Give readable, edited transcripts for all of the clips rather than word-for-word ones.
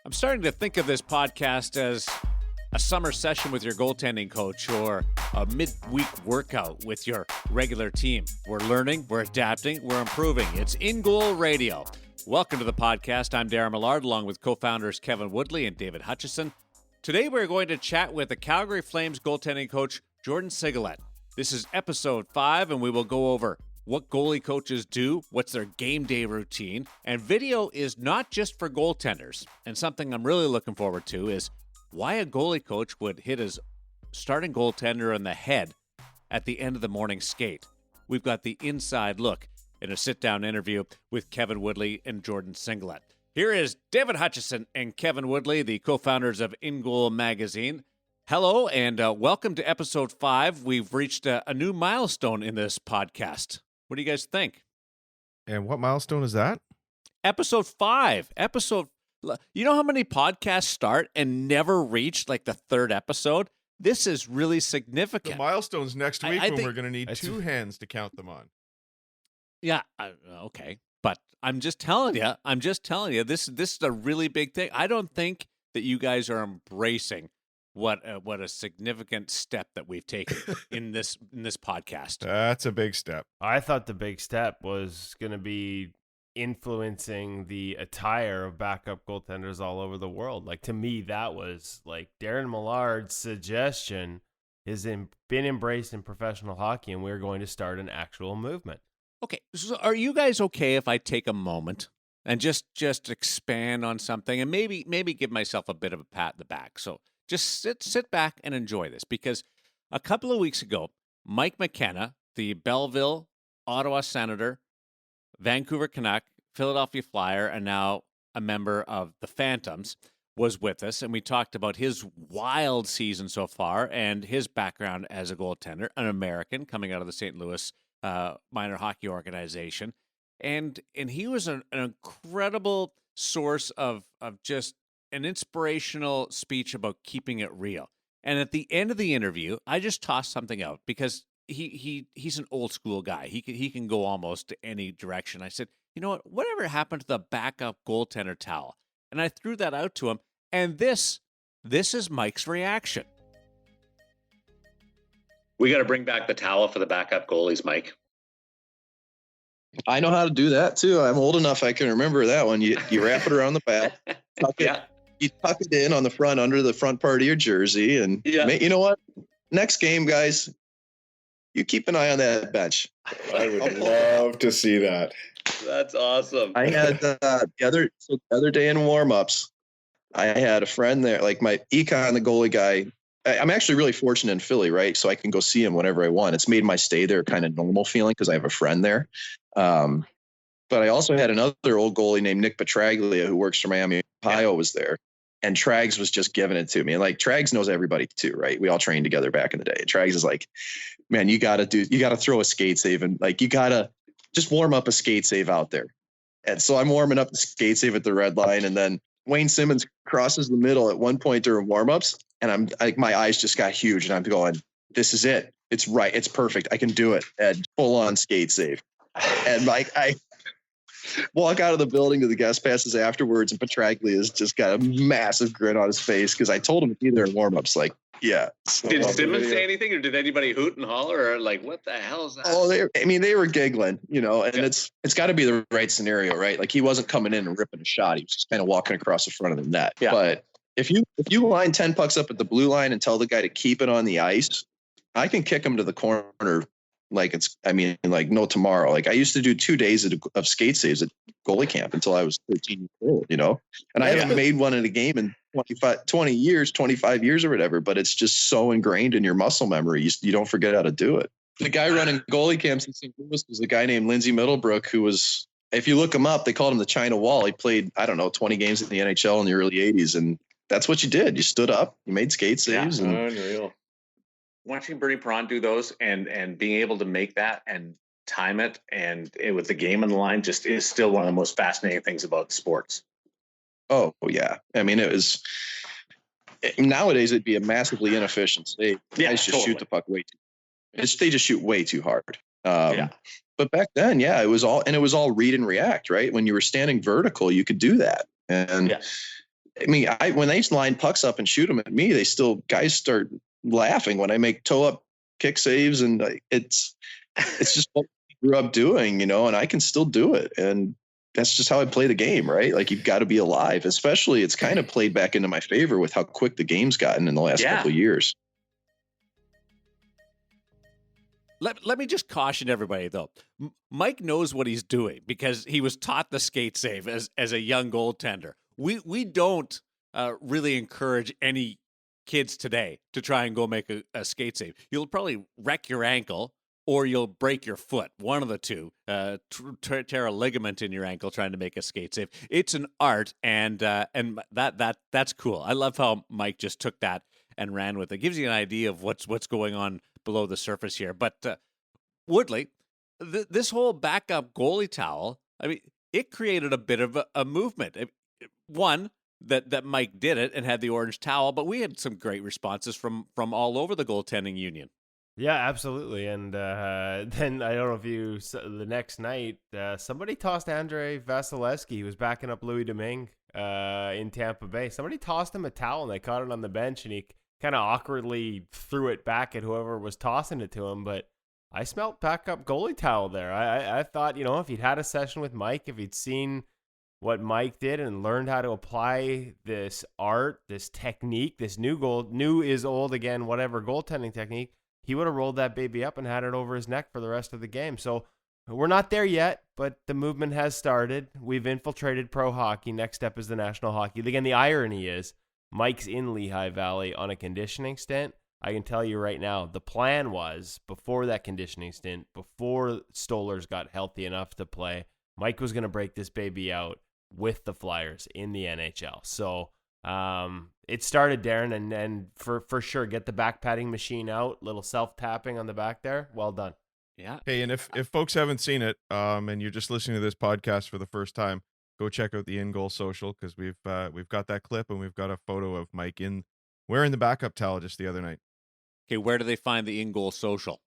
I'm starting to think of this podcast as a summer session with your goaltending coach or a midweek workout with your regular team. We're learning, we're adapting, we're improving. It's InGoal Radio. Welcome to the podcast. I'm Darren Millard, along with co-founders Kevin Woodley and David Hutchison. Today, we're going to chat with the Calgary Flames goaltending coach, Jordan Sigalet. This is episode 5, and we will go over what goalie coaches do, what's their game day routine, and video is not just for goaltenders. And something I'm really looking forward to is why a goalie coach would hit his starting goaltender in the head at the end of the morning skate. We've got the inside look in a sit-down interview with Kevin Woodley and Jordan Sigalet. Here is David Hutchison and Kevin Woodley, the co-founders of InGoal magazine. Hello, and welcome to episode 5. We've reached a new milestone in this podcast. What do you guys think? And what milestone is that? Episode 5. You know how many podcasts start and never reach like the third episode? This is really significant. The milestone's next week when think we're going to need 2 hands to count them on. Yeah, okay. But I'm just telling you, this is a really big thing. I don't think that you guys are embracing what a significant step that we've taken in this podcast. That's a big step. I thought the big step was going to be influencing the attire of backup goaltenders all over the world. Like, to me, that was like Darren Millard's suggestion has been embraced in professional hockey, and we're going to start an actual movement. Okay, so are you guys okay if I take a moment and just expand on something and maybe give myself a bit of a pat in the back? So just sit back and enjoy this, because a couple of weeks ago, Mike McKenna, the Belleville, Ottawa Senator, Vancouver Canuck, Philadelphia Flyer, and now a member of the Phantoms, was with us, and we talked about his wild season so far and his background as a goaltender, an American coming out of the St. Louis minor hockey organization. And he was an incredible source of just an inspirational speech about keeping it real. And at the end of the interview, I just tossed something out because he's an old school guy. He can go almost to any direction. I said, you know what? Whatever happened to the backup goaltender towel? And I threw that out to him. And this is Mike's reaction. We got to bring back the towel for the backup goalies, Mike. I know how to do that too. I'm old enough I can remember that one. You wrap it around the back. You tuck it in on the front, under the front part of your jersey. And you know what? Next game, guys, you keep an eye on that bench. I would love to see that. That's awesome. I had the other day in warm-ups, I had a friend there, like my econ, the goalie guy. I'm actually really fortunate in Philly, right? So I can go see him whenever I want. It's made my stay there kind of normal feeling because I have a friend there. But I also had another old goalie named Nick Petraglia who works for Miami, Ohio, was there. And Trags was just giving it to me. And like Trags knows everybody too, right? We all trained together back in the day. And Trags is like, man, you got to throw a skate save, and like, you got to just warm up a skate save out there. And so I'm warming up the skate save at the red line. And then Wayne Simmons crosses the middle at one point during warmups. And I'm like, my eyes just got huge, and I'm going, this is it. It's right. It's perfect. I can do it. And full on skate save. And like, I walk out of the building to the guest passes afterwards, and Petraglia has just got a massive grin on his face because I told him to be there in warmups. Like, yeah. So did Simmons say anything, or did anybody hoot and holler, or like, what the hell is that? Oh, they were giggling, you know, and it's got to be the right scenario, right? Like, he wasn't coming in and ripping a shot. He was just kind of walking across the front of the net. Yeah. But if you line 10 pucks up at the blue line and tell the guy to keep it on the ice, I can kick him to the corner like no tomorrow. Like, I used to do 2 days of skate saves at goalie camp until I was 13 years old, you know, and I haven't made one in a game in 25 years or whatever, but it's just so ingrained in your muscle memory. You don't forget how to do it. The guy running goalie camps in St. Louis was a guy named Lindsay Middlebrook, who was, if you look him up, they called him the China Wall. He played, 20 games in the NHL in the early 80s. And that's what you did. You stood up, you made skate saves. Yeah, unreal. Watching Bernie Perron do those and being able to make that and time it with the game on the line just is still one of the most fascinating things about sports. Oh yeah. I mean, nowadays it'd be a massively inefficient save. Guys just shoot the puck way too. They just shoot way too hard. But back then, it was all read and react, right? When you were standing vertical, you could do that. And I mean, when they line pucks up and shoot them at me, guys start laughing when I make toe up kick saves, and it's just what we grew up doing, and I can still do it. And that's just how I play the game, right? Like, you've got to be alive, especially it's kind of played back into my favor with how quick the game's gotten in the last couple of years. Let me just caution everybody, though. Mike knows what he's doing because he was taught the skate save as a young goaltender. We don't really encourage any kids today to try and go make a skate save. You'll probably wreck your ankle or you'll break your foot, one of the two, tear a ligament in your ankle trying to make a skate save. It's an art, and that's cool. I love how Mike just took that and ran with it. Gives you an idea of what's going on below the surface here. But Woodley, this whole backup goalie towel, I mean, it created a bit of a movement. One, that Mike did it and had the orange towel, but we had some great responses from all over the goaltending union. Yeah, absolutely. And then I don't know if the next night, somebody tossed Andrei Vasilevsky. He was backing up Louis Domingue in Tampa Bay. Somebody tossed him a towel and they caught it on the bench, and he kind of awkwardly threw it back at whoever was tossing it to him. But I smelled backup goalie towel there. I thought, if he'd had a session with Mike, if he'd seen what Mike did and learned how to apply this art, this technique, this new is old again, whatever goaltending technique, he would have rolled that baby up and had it over his neck for the rest of the game. So we're not there yet, but the movement has started. We've infiltrated pro hockey. Next step is the National Hockey League. And the irony is Mike's in Lehigh Valley on a conditioning stint. I can tell you right now, the plan was before that conditioning stint, before Stolarz got healthy enough to play, Mike was going to break this baby out with the Flyers in the NHL. So it started, Darren, and for sure, get the back patting machine out, little self-tapping on the back there. Well done. Yeah. Hey, and if folks haven't seen it, and you're just listening to this podcast for the first time, go check out the InGoal social, because we've got that clip and we've got a photo of Mike wearing the backup towel just the other night. Okay, where do they find the InGoal social?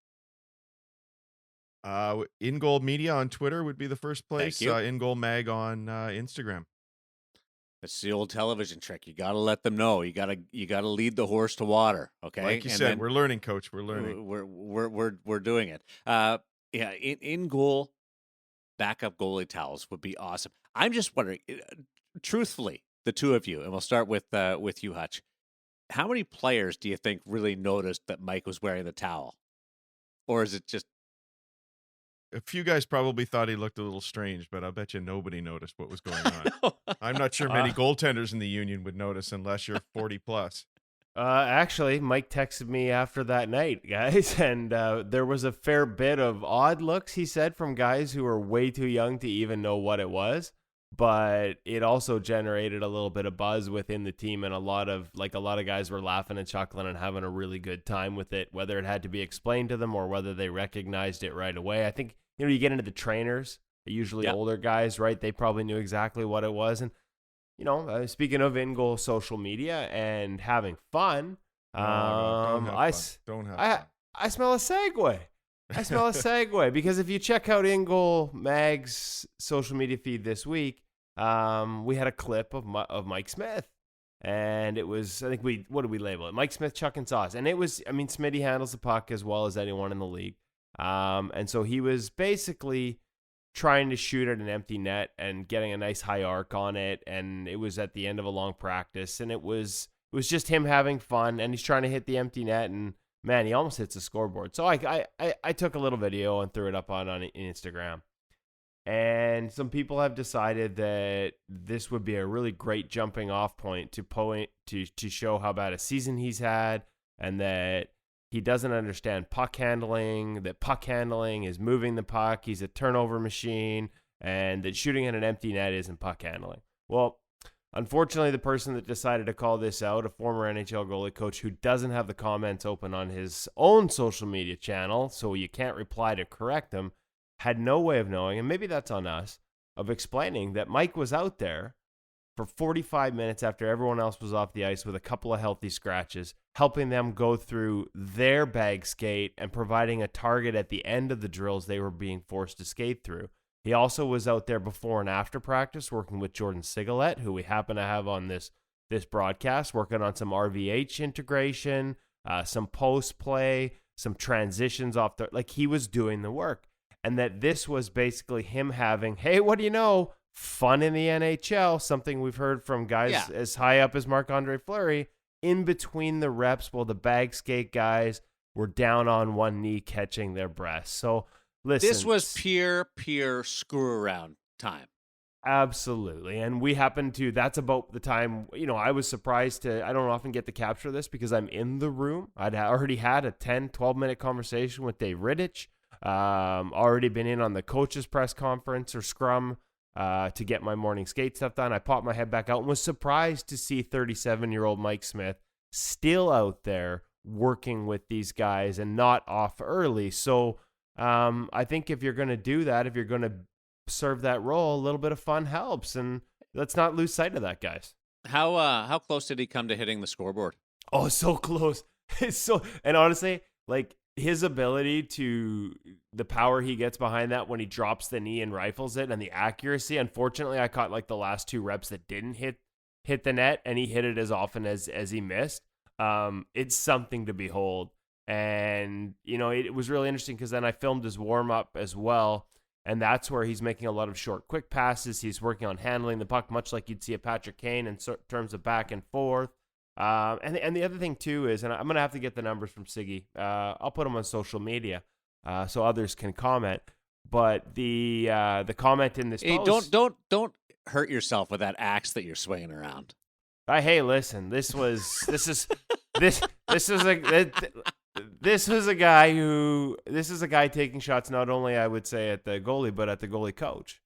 InGoal Media on Twitter would be the first place. Thank you. InGoal Mag on Instagram. It's the old television trick. You got to let them know. You got to lead the horse to water. Okay, like you said, we're learning, Coach. We're learning. We're doing it. Yeah, InGoal backup goalie towels would be awesome. I'm just wondering, truthfully, the two of you, and we'll start with you, Hutch. How many players do you think really noticed that Mike was wearing the towel, or is it just? A few guys probably thought he looked a little strange, but I'll bet you nobody noticed what was going on. I'm not sure many goaltenders in the union would notice unless you're 40 plus. Actually, Mike texted me after that night, guys, and there was a fair bit of odd looks, he said, from guys who were way too young to even know what it was. But it also generated a little bit of buzz within the team, and a lot of guys were laughing and chuckling and having a really good time with it, whether it had to be explained to them or whether they recognized it right away. I think, you get into the trainers, usually older guys, right? They probably knew exactly what it was. And, speaking of InGoal social media and having fun, I smell a segue. I smell a segue, because if you check out InGoal Mag's social media feed this week, we had a clip of Mike Smith, and it was, I think what did we label it? Mike Smith chucking sauce. And it was, Smitty handles the puck as well as anyone in the league. And so he was basically trying to shoot at an empty net and getting a nice high arc on it. And it was at the end of a long practice, and it was just him having fun, and he's trying to hit the empty net, and man, he almost hits the scoreboard. So I took a little video and threw it up on Instagram. And some people have decided that this would be a really great jumping off point to show how bad a season he's had, and that he doesn't understand puck handling, that puck handling is moving the puck, he's a turnover machine, and that shooting at an empty net isn't puck handling. Well, unfortunately, the person that decided to call this out, a former NHL goalie coach who doesn't have the comments open on his own social media channel, so you can't reply to correct him, had no way of knowing, and maybe that's on us, of explaining that Mike was out there for 45 minutes after everyone else was off the ice with a couple of healthy scratches, helping them go through their bag skate and providing a target at the end of the drills they were being forced to skate through. He also was out there before and after practice working with Jordan Sigalet, who we happen to have on this this broadcast, working on some RVH integration, some post play, some transitions off the, like he was doing the work. And that this was basically him having, hey, what do you know? Fun in the NHL, something we've heard from guys as high up as Marc-Andre Fleury, in between the reps while the bag skate guys were down on one knee catching their breaths. So listen. This was pure screw around time. Absolutely. And we happened to, that's about the time, I was surprised I don't often get to capture this because I'm in the room. I'd already had a 10, 12-minute conversation with Dave Riddich, already been in on the coaches press conference or scrum to get my morning skate stuff done. I popped my head back out and was surprised to see 37-year-old Mike Smith still out there working with these guys and not off early. So I think if you're going to do that, if you're going to serve that role, a little bit of fun helps, and let's not lose sight of that, guys. How close did he come to hitting the scoreboard? Oh, so close. And honestly, like his ability to the power he gets behind that when he drops the knee and rifles it, and the accuracy. Unfortunately, I caught like the last 2 reps that didn't hit the net, and he hit it as often as he missed. It's something to behold. And it was really interesting because then I filmed his warm up as well. And that's where he's making a lot of short, quick passes. He's working on handling the puck, much like you'd see a Patrick Kane in terms of back and forth. And the other thing, too, is, and I'm going to have to get the numbers from Siggy. I'll put them on social media so others can comment. But the comment in this post... Don't hurt yourself with that axe that you're swinging around. Hey, listen, this was a guy taking shots not only, I would say, at the goalie, but at the goalie coach,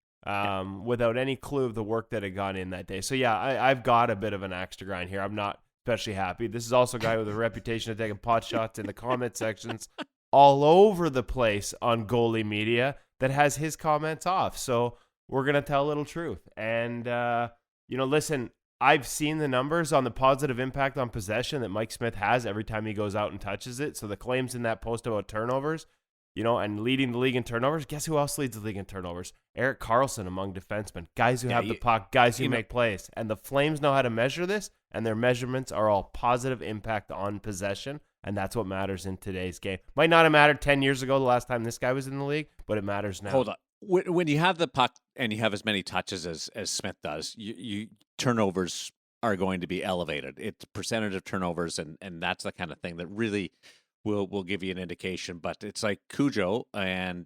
without any clue of the work that had gone in that day. So, yeah, I've got a bit of an axe to grind here. I'm not especially happy. This is also a guy with a reputation of taking pot shots in the comment sections all over the place on goalie media that has his comments off. So we're going to tell a little truth. And, listen, I've seen the numbers on the positive impact on possession that Mike Smith has every time he goes out and touches it. So the claims in that post about turnovers, and leading the league in turnovers. Guess who else leads the league in turnovers? Erik Karlsson among defensemen. Guys who have the puck, guys who make plays. And the Flames know how to measure this, and their measurements are all positive impact on possession, and that's what matters in today's game. Might not have mattered 10 years ago, the last time this guy was in the league, but it matters now. Hold on. When you have the puck and you have as many touches as Smith does, you turnovers are going to be elevated. It's percentage of turnovers, and that's the kind of thing that really will give you an indication. But it's like Cujo and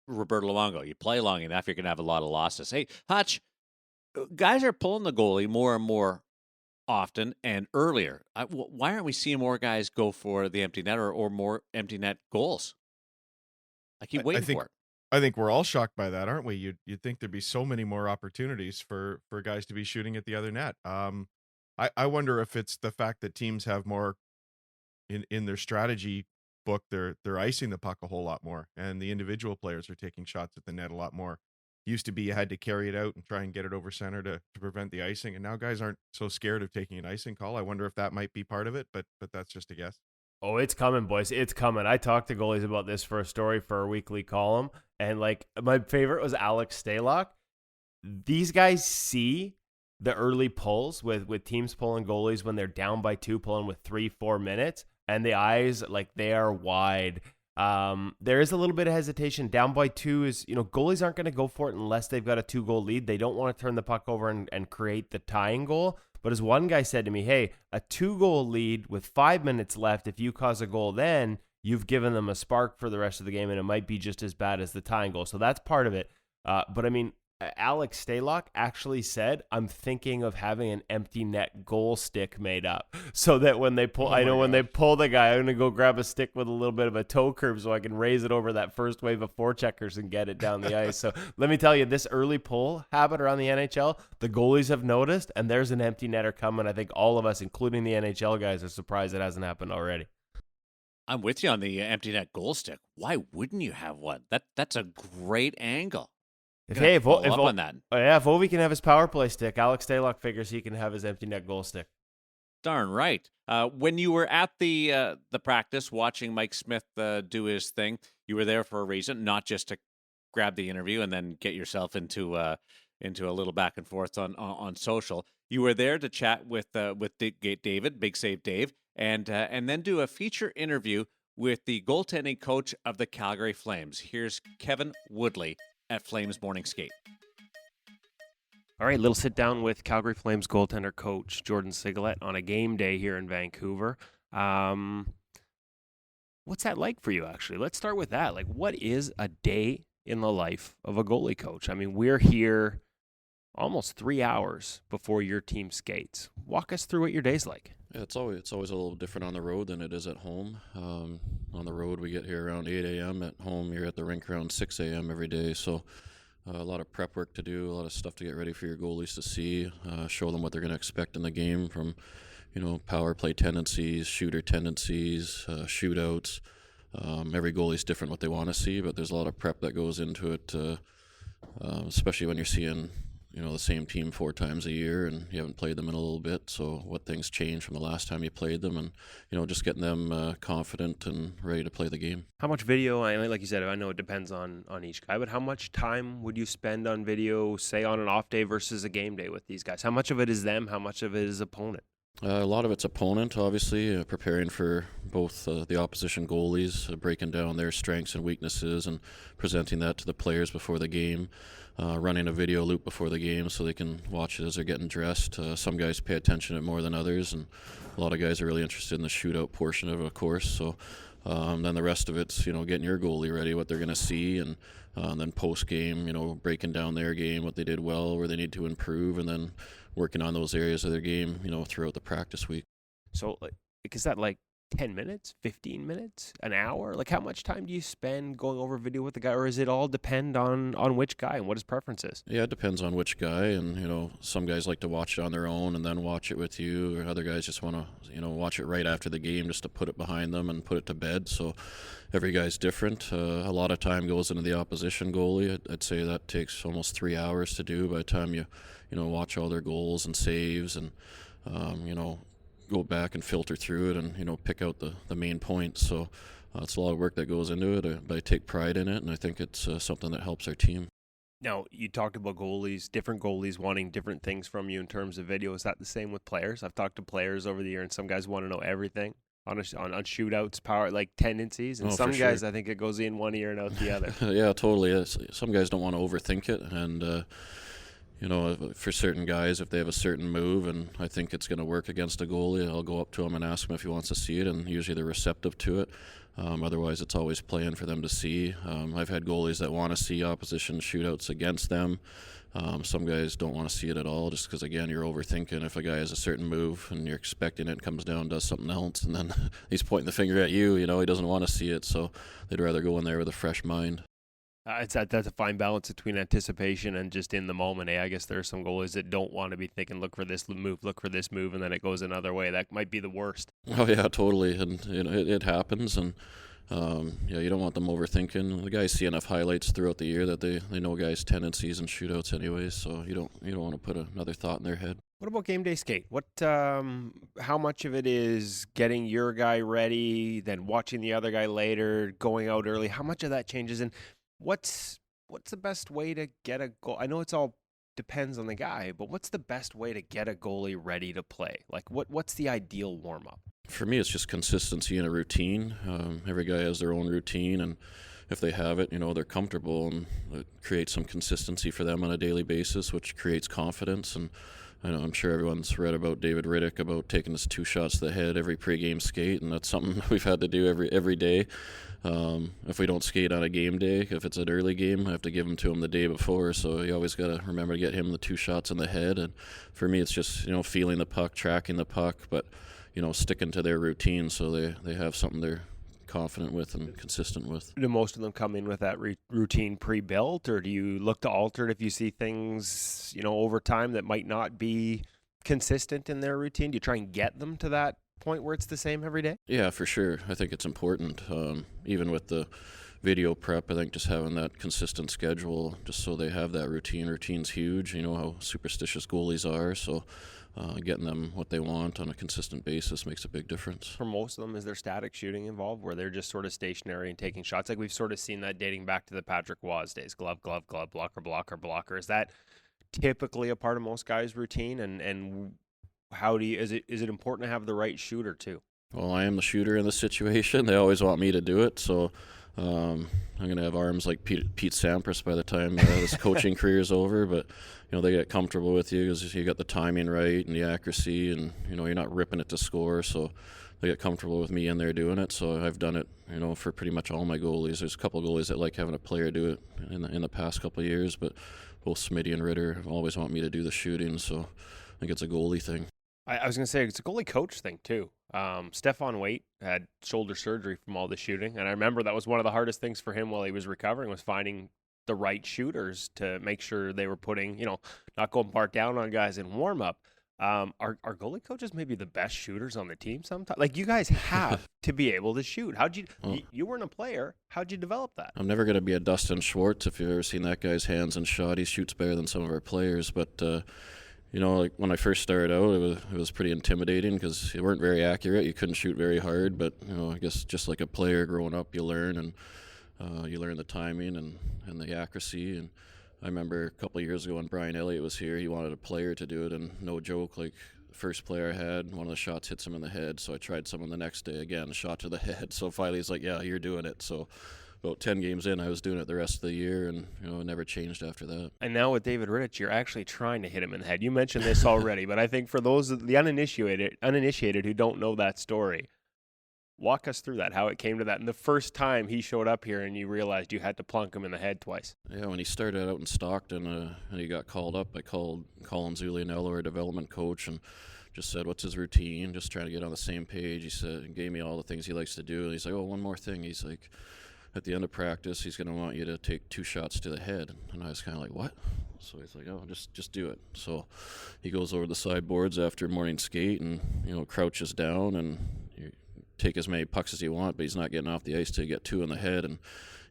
Roberto Luongo. You play long enough, you're going to have a lot of losses. Hey, Hutch, guys are pulling the goalie more and more often and earlier. Why aren't we seeing more guys go for the empty net or more empty net goals? I keep waiting for it. I think we're all shocked by that, aren't we? You'd think there'd be so many more opportunities for guys to be shooting at the other net. I wonder if it's the fact that teams have more in their strategy book. They're icing the puck a whole lot more, and the individual players are taking shots at the net a lot more. Used to be you had to carry it out and try and get it over center to prevent the icing, and now guys aren't so scared of taking an icing call. I wonder if that might be part of it, but that's just a guess. Oh, it's coming, boys. It's coming. I talked to goalies about this for a story for our weekly column, and my favorite was Alex Stalock. These guys see the early pulls with teams pulling goalies when they're down by 2, pulling with 3-4 minutes, and the eyes, they are wide. There is a little bit of hesitation. Down by 2 is, goalies aren't going to go for it unless they've got a 2-goal lead. They don't want to turn the puck over and create the tying goal. But as one guy said to me, hey, a 2-goal lead with 5 minutes left, if you cause a goal then, you've given them a spark for the rest of the game, and it might be just as bad as the tying goal. So that's part of it. But I mean, Alex Stalock actually said, I'm thinking of having an empty net goal stick made up so that when they pull, when they pull the guy, I'm going to go grab a stick with a little bit of a toe curve so I can raise it over that first wave of forecheckers and get it down the ice. So let me tell you, this early pull habit around the NHL, the goalies have noticed, and there's an empty netter coming. I think all of us, including the NHL guys, are surprised it hasn't happened already. I'm with you on the empty net goal stick. Why wouldn't you have one? That's a great angle. If Ovi can have his power play stick, Alex Stalock figures he can have his empty net goal stick. Darn right. When you were at the practice watching Mike Smith do his thing, you were there for a reason, not just to grab the interview and then get yourself into into a little back and forth on social. You were there to chat with David, Big Save Dave, and then do a feature interview with the goaltending coach of the Calgary Flames. Here's Kevin Woodley at Flames Morning Skate. All right, little sit down with Calgary Flames goaltender coach Jordan Sigalet on a game day here in Vancouver. What's that like for you, actually? Let's start with that. Like, what is a day in the life of a goalie coach? I mean, we're here almost 3 hours before your team skates. Walk us through what your day's like. Yeah, it's always a little different on the road than it is at home. On the road, we get here around 8 a.m. At home, you're at the rink around 6 a.m. every day. So a lot of prep work to do, a lot of stuff to get ready for your goalies to see, show them what they're going to expect in the game from, power play tendencies, shooter tendencies, shootouts. Every goalie's different what they want to see, but there's a lot of prep that goes into it, especially when you're seeing the same team 4 times a year and you haven't played them in a little bit. So what things change from the last time you played them, and just getting them confident and ready to play the game. How much video, like you said, I know it depends on each guy, but how much time would you spend on video, say on an off day versus a game day with these guys? How much of it is them? How much of it is opponent? A lot of it's opponent, obviously, preparing for both the opposition goalies, breaking down their strengths and weaknesses and presenting that to the players before the game, running a video loop before the game so they can watch it as they're getting dressed. Some guys pay attention to it more than others, and a lot of guys are really interested in the shootout portion of course. So then the rest of it's, getting your goalie ready, what they're going to see, and then post-game, breaking down their game, what they did well, where they need to improve, and then working on those areas of their game, throughout the practice week. So, is that like 10 minutes, 15 minutes, an hour? Like, how much time do you spend going over video with the guy, or is it all depend on which guy and what his preference is? Yeah, it depends on which guy, and, some guys like to watch it on their own and then watch it with you, or other guys just want to, watch it right after the game just to put it behind them and put it to bed. So every guy's different. A lot of time goes into the opposition goalie. I'd say that takes almost 3 hours to do by the time you watch all their goals and saves and, go back and filter through it and, pick out the main points. So it's a lot of work that goes into it, but I take pride in it, and I think it's something that helps our team. Now, you talked about goalies, different goalies wanting different things from you in terms of video. Is that the same with players? I've talked to players over the year, and some guys want to know everything on shootouts, power, like tendencies, and some guys, I think it goes in one ear and out the other. Yeah, totally. Some guys don't want to overthink it, and for certain guys, if they have a certain move and I think it's going to work against a goalie, I'll go up to him and ask him if he wants to see it, and usually they're receptive to it. Otherwise, it's always playing for them to see. I've had goalies that want to see opposition shootouts against them. Some guys don't want to see it at all just because, again, you're overthinking. If a guy has a certain move and you're expecting it and comes down and does something else, and then he's pointing the finger at you, he doesn't want to see it, so they'd rather go in there with a fresh mind. That's a fine balance between anticipation and just in the moment. I guess there are some goalies that don't want to be thinking, look for this move, and then it goes another way. That might be the worst. Oh, yeah, totally. And it happens. And, you don't want them overthinking. The guys see enough highlights throughout the year that they know guys' tendencies and shootouts anyways, so you don't want to put another thought in their head. What about game day skate? How much of it is getting your guy ready, then watching the other guy later, going out early? How much of that changes? And what's the best way to get a goal? I know it's all depends on the guy, but what's the best way to get a goalie ready to play? Like, what's the ideal warm-up? For me, it's just consistency and a routine. Every guy has their own routine, and if they have it, they're comfortable, and it creates some consistency for them on a daily basis, which creates confidence. And I'm sure everyone's read about David Riddick about taking us 2 shots to the head every pregame skate, and that's something we've had to do every day. If we don't skate on a game day, if it's an early game, I have to give them to him the day before, so you always got to remember to get him the 2 shots in the head. And for me, it's just feeling the puck, tracking the puck, but sticking to their routine so they have something they're confident with and consistent with. Do most of them come in with that routine pre-built, or do you look to alter it if you see things over time that might not be consistent in their routine? Do you try and get them to that point where it's the same every day? Yeah, for sure. I think it's important. Even with the video prep, I think just having that consistent schedule just so they have that routine. Routine's huge. You know how superstitious goalies are, so getting them what they want on a consistent basis makes a big difference. For most of them, is there static shooting involved where they're just sort of stationary and taking shots? Like we've sort of seen that dating back to the Patrick Waz days. Glove, glove, glove, blocker, blocker, blocker. Is that typically a part of most guys' routine? And how do you, is it important to have the right shooter too? Well, I am the shooter in this situation. They always want me to do it, so I'm going to have arms like Pete Sampras by the time this coaching career is over. But they get comfortable with you because you got the timing right and the accuracy, and you're not ripping it to score. So they get comfortable with me in there doing it. So I've done it, for pretty much all my goalies. There's a couple of goalies that like having a player do it in the past couple of years, but both Smitty and Ritter always want me to do the shooting. So I think it's a goalie thing. I was going to say it's a goalie coach thing too. Stefan Waite had shoulder surgery from all the shooting, and I remember that was one of the hardest things for him while he was recovering, was finding the right shooters to make sure they were putting, not going part down on guys in warm up. Are goalie coaches maybe the best shooters on the team sometimes? Like, you guys have to be able to shoot. How'd you weren't a player. How'd you develop that? I'm never going to be a Dustin Schwartz. If you've ever seen that guy's hands and shot, he shoots better than some of our players, but like when I first started out, it was pretty intimidating because you weren't very accurate. You couldn't shoot very hard, but I guess just like a player growing up, you learn, and you learn the timing and the accuracy. And I remember a couple of years ago when Brian Elliott was here, he wanted a player to do it, and no joke, like the first player I had, one of the shots hits him in the head. So I tried someone the next day again, shot to the head. So finally he's like, "Yeah, you're doing it." So about 10 games in, I was doing it the rest of the year, and it never changed after that. And now with David Rittich, you're actually trying to hit him in the head. You mentioned this already, but I think for those the uninitiated who don't know that story, walk us through that, how it came to that, and the first time he showed up here and you realized you had to plunk him in the head twice. Yeah, when he started out in Stockton and he got called up, I called Colin Zulianello, our development coach, and just said, "What's his routine?" Just trying to get on the same page. He gave me all the things he likes to do, and he's like, "Oh, one more thing." He's like, "At the end of practice, he's going to want you to take 2 shots to the head." And I was kind of like, "What?" So he's like, "Oh, just do it." So he goes over the sideboards after morning skate and, crouches down, and you take as many pucks as you want, but he's not getting off the ice till you get 2 in the head. And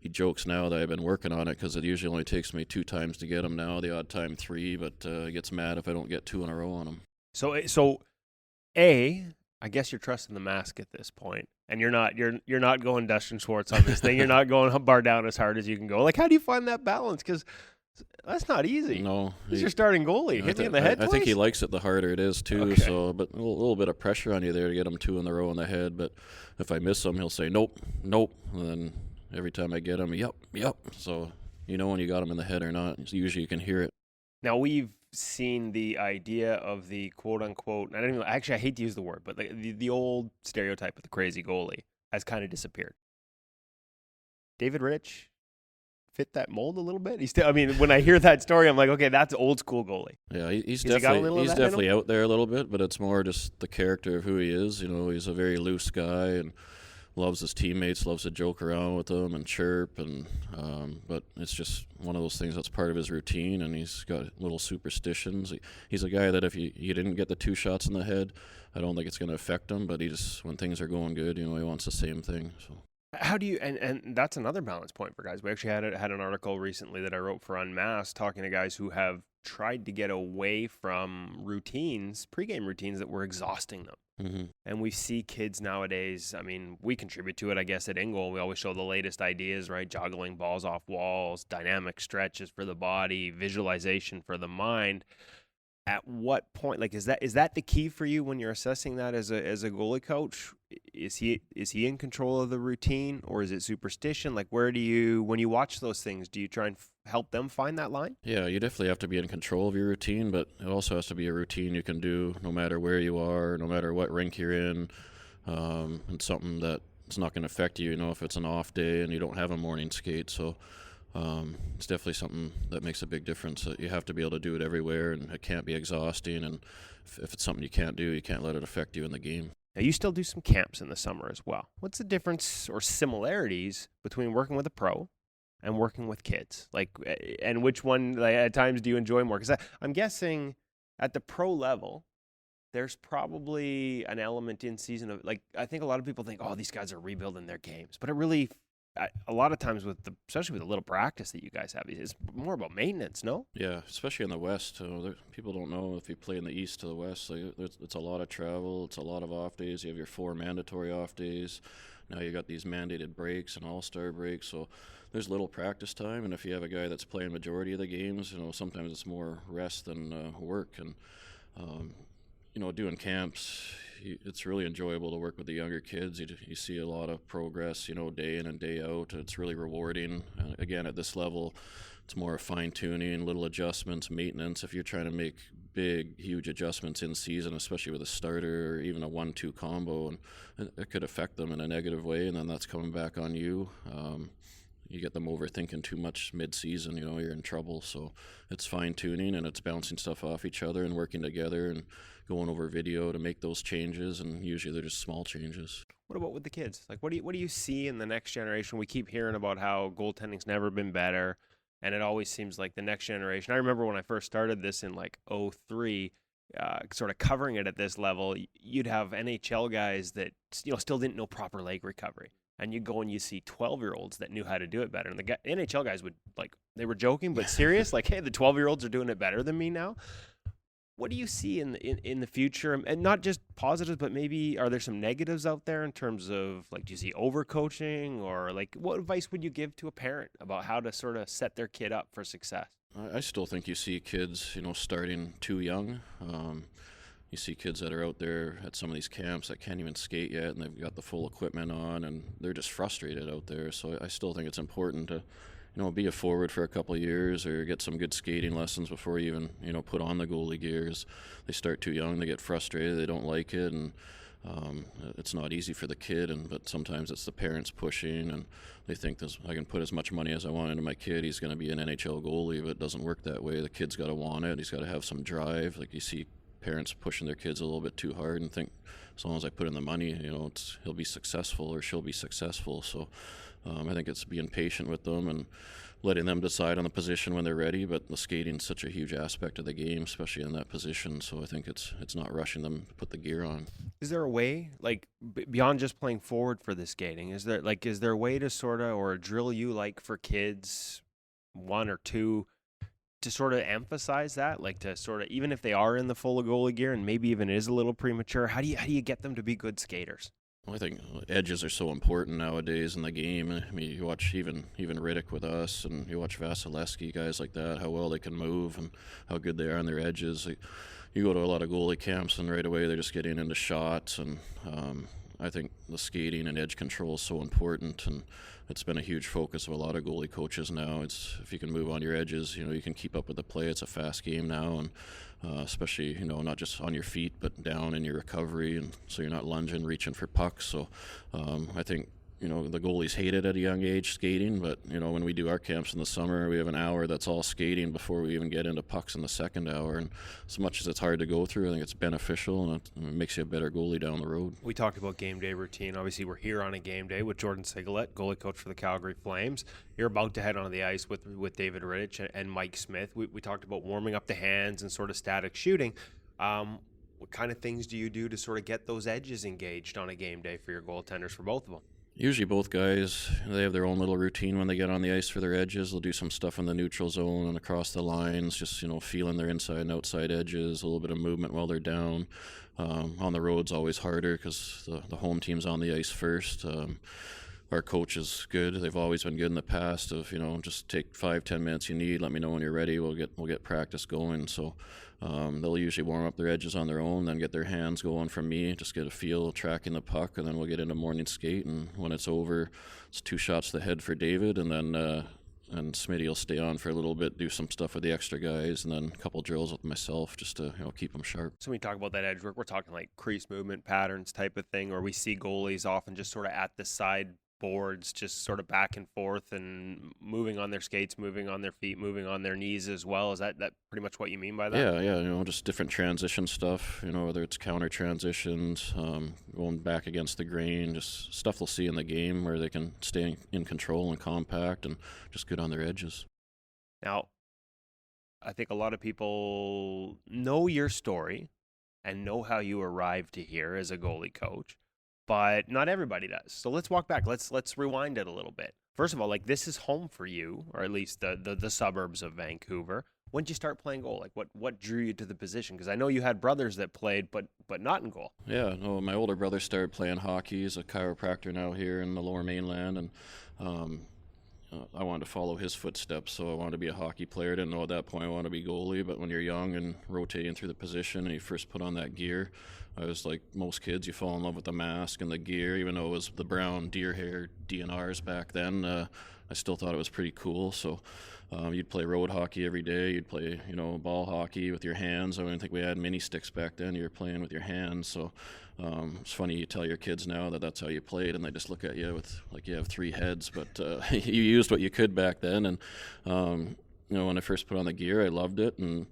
he jokes now that I've been working on it because it usually only takes me 2 times to get him now, the odd time 3, but he gets mad if I don't get 2 in a row on him. So I guess you're trusting the mask at this point, and you're not going Dustin Schwartz on this thing. You're not going bar down as hard as you can go. Like, how do you find that balance? Because that's not easy. No, he's your starting goalie. Hit me in the head twice. I think he likes it the harder it is too. Okay. So, but a little bit of pressure on you there to get him 2 in a row in the head. But if I miss him, he'll say nope, and then every time I get him, yep. So when you got him in the head or not. Usually you can hear it. Now, we've seen the idea of the quote-unquote, I hate to use the word, but the old stereotype of the crazy goalie has kind of disappeared. David Rittich fit that mold a little bit? When I hear that story, I'm like, okay, that's old school goalie. Yeah, he's definitely out there a little bit, but it's more just the character of who he is. He's a very loose guy and loves his teammates, loves to joke around with them and chirp, and but it's just one of those things that's part of his routine, and he's got little superstitions. He's a guy that if you didn't get the 2 shots in the head, I don't think it's going to affect him, but he just, when things are going good, he wants the same thing. So how do you, and that's another balance point for guys. We actually had an article recently that I wrote for Unmasked talking to guys who have tried to get away from pregame routines that were exhausting them. Mm-hmm. And we see kids nowadays, we contribute to it, I guess, at InGoal. We always show the latest ideas, right? Juggling balls off walls, dynamic stretches for the body, visualization for the mind. At what point, is that the key for you when you're assessing that as a goalie coach? Is he in control of the routine, or is it superstition? Like, where do you, when you watch those things, do you try and help them find that line? Yeah, you definitely have to be in control of your routine, but it also has to be a routine you can do no matter where you are, no matter what rink you're in, and something that it's not going to affect you, if it's an off day and you don't have a morning skate. So it's definitely something that makes a big difference. You have to be able to do it everywhere, and it can't be exhausting, and if it's something you can't do, you can't let it affect you in the game. Now, you still do some camps in the summer as well. What's the difference or similarities between working with a pro and working with kids? And which one, at times, do you enjoy more? Because I'm guessing at the pro level, there's probably an element in season of, I think a lot of people think, oh, these guys are rebuilding their games. But it really, a lot of times, especially with the little practice that you guys have, it's more about maintenance, no? Yeah, especially in the West. People don't know if you play in the East to the West. It's a lot of travel. It's a lot of off days. You have your 4 mandatory off days. now you got these mandated breaks and all-star breaks, so there's little practice time. And if you have a guy that's playing majority of the games, sometimes it's more rest than work. And doing camps, it's really enjoyable to work with the younger kids. You see a lot of progress, day in and day out. It's really rewarding. Again, at this level, it's more fine-tuning, little adjustments, maintenance. If you're trying to make big, huge adjustments in season, especially with a starter or even a 1-2 combo, and it could affect them in a negative way, and then that's coming back on you. You get them overthinking too much mid-season, you're in trouble. So it's fine-tuning, and it's bouncing stuff off each other and working together and going over video to make those changes, and usually they're just small changes. What about with the kids? Like, what do you see in the next generation? We keep hearing about how goaltending's never been better, and it always seems like the next generation. I remember when I first started this in like 2003, sort of covering it at this level, you'd have NHL guys that still didn't know proper leg recovery. And you go and you see 12-year-olds that knew how to do it better. And the NHL guys would, they were joking, but serious, like, hey, the 12-year-olds are doing it better than me now. What do you see in the future? And not just positives, but maybe are there some negatives out there in terms of, do you see overcoaching? Or, what advice would you give to a parent about how to sort of set their kid up for success? I still think you see kids, starting too young. You see kids that are out there at some of these camps that can't even skate yet, and they've got the full equipment on, and they're just frustrated out there. So I still think it's important to, be a forward for a couple of years or get some good skating lessons before you even, put on the goalie gears. They start too young, they get frustrated, they don't like it, and it's not easy for the kid. But sometimes it's the parents pushing, and they think I can put as much money as I want into my kid. He's going to be an NHL goalie, but it doesn't work that way. The kid's got to want it. He's got to have some drive. You see parents pushing their kids a little bit too hard and think as long as I put in the money, he'll be successful or she'll be successful. So I think it's being patient with them and letting them decide on the position when they're ready. But the skating's such a huge aspect of the game, especially in that position. So I think it's not rushing them to put the gear on. Is there a way, beyond just playing forward for the skating, is there a way to sort of, or a drill you for kids, one or two, to sort of emphasize that, to sort of, even if they are in the full goalie gear and maybe even is a little premature, how do you get them to be good skaters? Well, I think edges are so important nowadays in the game. I mean, you watch even Riddick with us, and you watch Vasilevsky, guys like that, how well they can move and how good they are on their edges. You go to a lot of goalie camps, and right away they're just getting into shots, and I think the skating and edge control is so important, and it's been a huge focus of a lot of goalie coaches now. It's if you can move on your edges, you can keep up with the play. It's a fast game now, and especially not just on your feet but down in your recovery, and so you're not lunging, reaching for pucks. So I think the goalies hate it at a young age, skating, but when we do our camps in the summer, we have an hour that's all skating before we even get into pucks in the second hour. And as much as it's hard to go through, I think it's beneficial, and it makes you a better goalie down the road. We talked about game day routine. Obviously, we're here on a game day with Jordan Sigalet, goalie coach for the Calgary Flames. You're about to head onto the ice with David Rittich and Mike Smith. We talked about warming up the hands and sort of static shooting. What kind of things do you do to sort of get those edges engaged on a game day for your goaltenders, for both of them? Usually both guys, they have their own little routine when they get on the ice for their edges. They'll do some stuff in the neutral zone and across the lines, just, feeling their inside and outside edges, a little bit of movement while they're down. On the road's always harder because the home team's on the ice first. Our coach is good. They've always been good in the past of, just take 5-10 minutes you need. Let me know when you're ready. We'll get practice going. So they'll usually warm up their edges on their own, then get their hands going from me, just get a feel tracking the puck, and then we'll get into morning skate. And when it's over, it's 2 shots to the head for David, and then and Smitty will stay on for a little bit, do some stuff with the extra guys, and then a couple drills with myself just to keep them sharp. So when we talk about that edge work, we're talking crease movement patterns type of thing, or we see goalies often just sort of at the side boards, just sort of back and forth and moving on their skates, moving on their feet, moving on their knees as well. Is that pretty much what you mean by that? Yeah, just different transition stuff, whether it's counter transitions, going back against the grain, just stuff they'll see in the game where they can stay in control and compact and just good on their edges. Now, I think a lot of people know your story and know how you arrived to here as a goalie coach, but not everybody does. So let's walk back. Let's rewind it a little bit. first of all, like, this is home for you, or at least the suburbs of Vancouver. When did you start playing goal? Like, what drew you to the position? Because I know you had brothers that played, but not in goal. Yeah, no, my older brother started playing hockey. He's a chiropractor now here in the Lower Mainland, and I wanted to follow his footsteps, so I wanted to be a hockey player. I didn't know at that point I wanted to be goalie, but when you're young and rotating through the position and you first put on that gear, I was like most kids, you fall in love with the mask and the gear, even though it was the brown deer hair DNRs back then. I still thought it was pretty cool, so you'd play road hockey every day. You'd play, ball hockey with your hands. I don't think we had mini sticks back then. You were playing with your hands, so it's funny you tell your kids now that that's how you played, and they just look at you with like you have three heads, but you used what you could back then. And when I first put on the gear, I loved it, and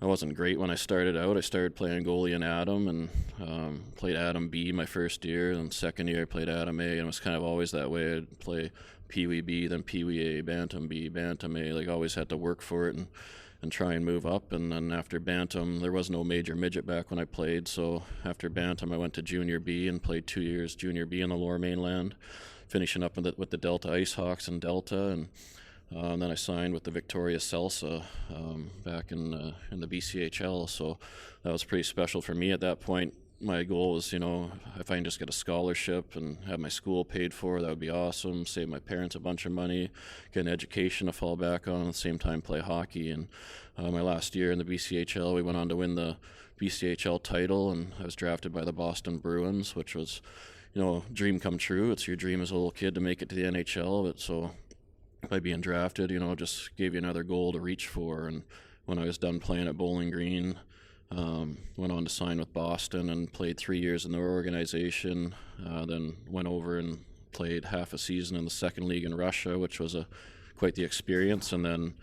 I wasn't great when I started out. I started playing goalie in Adam, and played Adam B my first year, and second year I played Adam A, and it was kind of always that way. I'd play Pee Wee B, then Pee Wee A, Bantam B, Bantam A. Like, always had to work for it and try and move up. And then after Bantam, there was no major midget back when I played, so after Bantam I went to Junior B and played 2 years Junior B in the Lower Mainland, finishing up with the Delta Ice Hawks in Delta, and then I signed with the Victoria Salsa back in the BCHL, so that was pretty special for me at that point. My goal was, if I can just get a scholarship and have my school paid for, that would be awesome. Save my parents a bunch of money, get an education to fall back on, at the same time play hockey. And my last year in the BCHL, we went on to win the BCHL title, and I was drafted by the Boston Bruins, which was, dream come true. It's your dream as a little kid to make it to the NHL, but so by being drafted, just gave you another goal to reach for. And when I was done playing at Bowling Green, went on to sign with Boston and played 3 years in their organization, then went over and played half a season in the second league in Russia, which was quite the experience, and then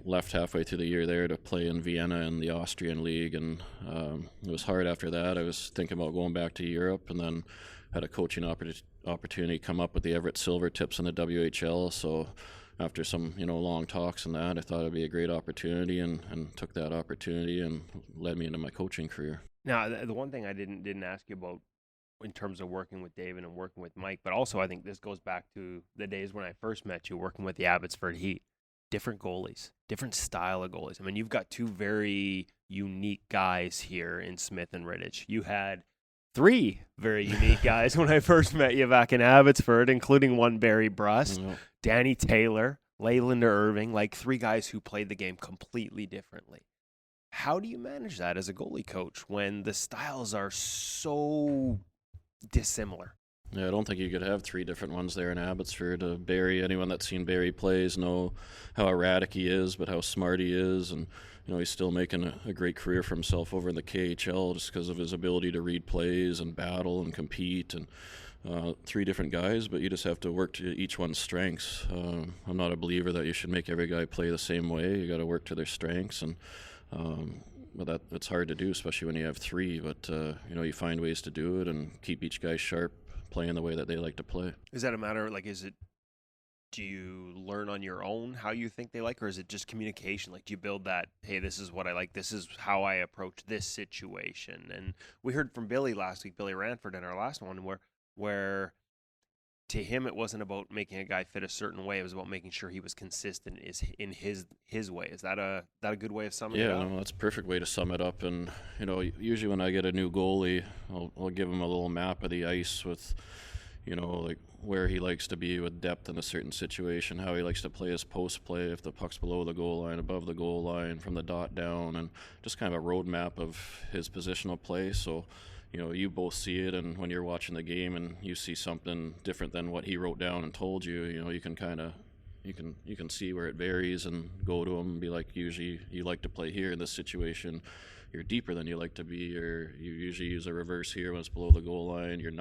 left halfway through the year there to play in Vienna in the Austrian league. And it was hard after that. I was thinking about going back to Europe, and then had a coaching opportunity come up with the Everett Silvertips in the WHL, so after some long talks and that, I thought it'd be a great opportunity, and took that opportunity, and led me into my coaching career. Now, the one thing I didn't ask you about in terms of working with David and working with Mike, but also I think this goes back to the days when I first met you working with the Abbotsford Heat. Different goalies, different style of goalies. I mean, you've got two very unique guys here in Smith and Rittich. You had three very unique guys when I first met you back in Abbotsford, including one Barry Brust, Danny Taylor, Leylander Irving, like three guys who played the game completely differently. How do you manage that as a goalie coach when the styles are so dissimilar? Yeah, I don't think you could have three different ones there in Abbotsford. Barry, anyone that's seen Barry plays know how erratic he is, but how smart he is, and he's still making a great career for himself over in the KHL just because of his ability to read plays and battle and compete. And three different guys, but you just have to work to each one's strengths. I'm not a believer that you should make every guy play the same way. You got to work to their strengths, and but it's hard to do, especially when you have three. But you find ways to do it and keep each guy sharp, playing the way that they like to play. Is that a matter, do you learn on your own how you think they like, or is it just communication? Like, do you build that, hey, this is what I like, this is how I approach this situation? And we heard from Billy last week, Billy Ranford, in our last one, where to him it wasn't about making a guy fit a certain way, it was about making sure he was consistent in his way. Is that a good way of summing it up? Yeah, no, that's a perfect way to sum it up. And usually when I get a new goalie, I'll give him a little map of the ice with like where he likes to be with depth in a certain situation, how he likes to play his post play, if the puck's below the goal line, above the goal line, from the dot down, and just kind of a roadmap of his positional play. So you both see it, and when you're watching the game and you see something different than what he wrote down and told you, you can kind of you can see where it varies and go to him and be like, usually you like to play here in this situation, you're deeper than you like to be, or you usually use a reverse here when it's below the goal line, you're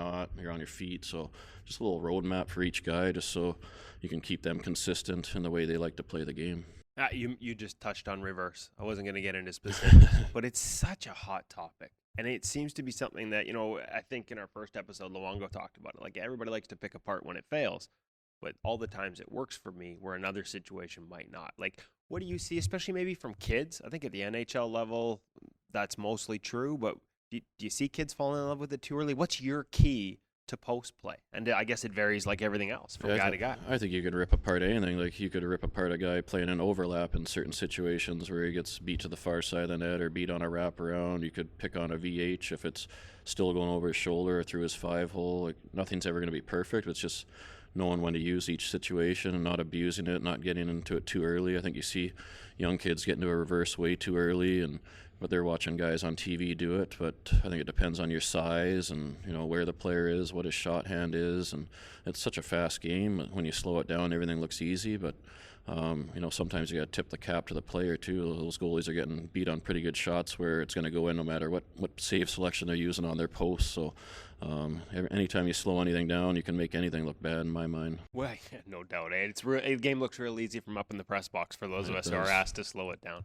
on your feet. So just a little roadmap for each guy, just so you can keep them consistent in the way they like to play the game. You just touched on reverse. I wasn't going to get into specifics, but it's such a hot topic. And it seems to be something that, I think in our first episode, Luongo talked about it. Like, everybody likes to pick apart when it fails, but all the times it works for me where another situation might not. Like, what do you see, especially maybe from kids? I think at the NHL level, that's mostly true, but do you see kids falling in love with it too early? What's your key to post play? And I guess it varies like everything else from guy to guy. I think you could rip apart anything. Like you could rip apart a guy playing an overlap in certain situations where he gets beat to the far side of the net or beat on a wraparound. You could pick on a VH if it's still going over his shoulder or through his 5-hole. Like nothing's ever going to be perfect. It's just knowing when to use each situation and not abusing it, not getting into it too early. I think you see young kids get into a reverse way too early, but they're watching guys on TV do it. But I think it depends on your size and where the player is, what his shot hand is, and it's such a fast game. When you slow it down, everything looks easy. But sometimes you got to tip the cap to the player too. Those goalies are getting beat on pretty good shots where it's going to go in no matter what save selection they're using on their posts. So anytime you slow anything down, you can make anything look bad in my mind. Well, yeah, no doubt. The game looks real easy from up in the press box for those of us who are asked to slow it down.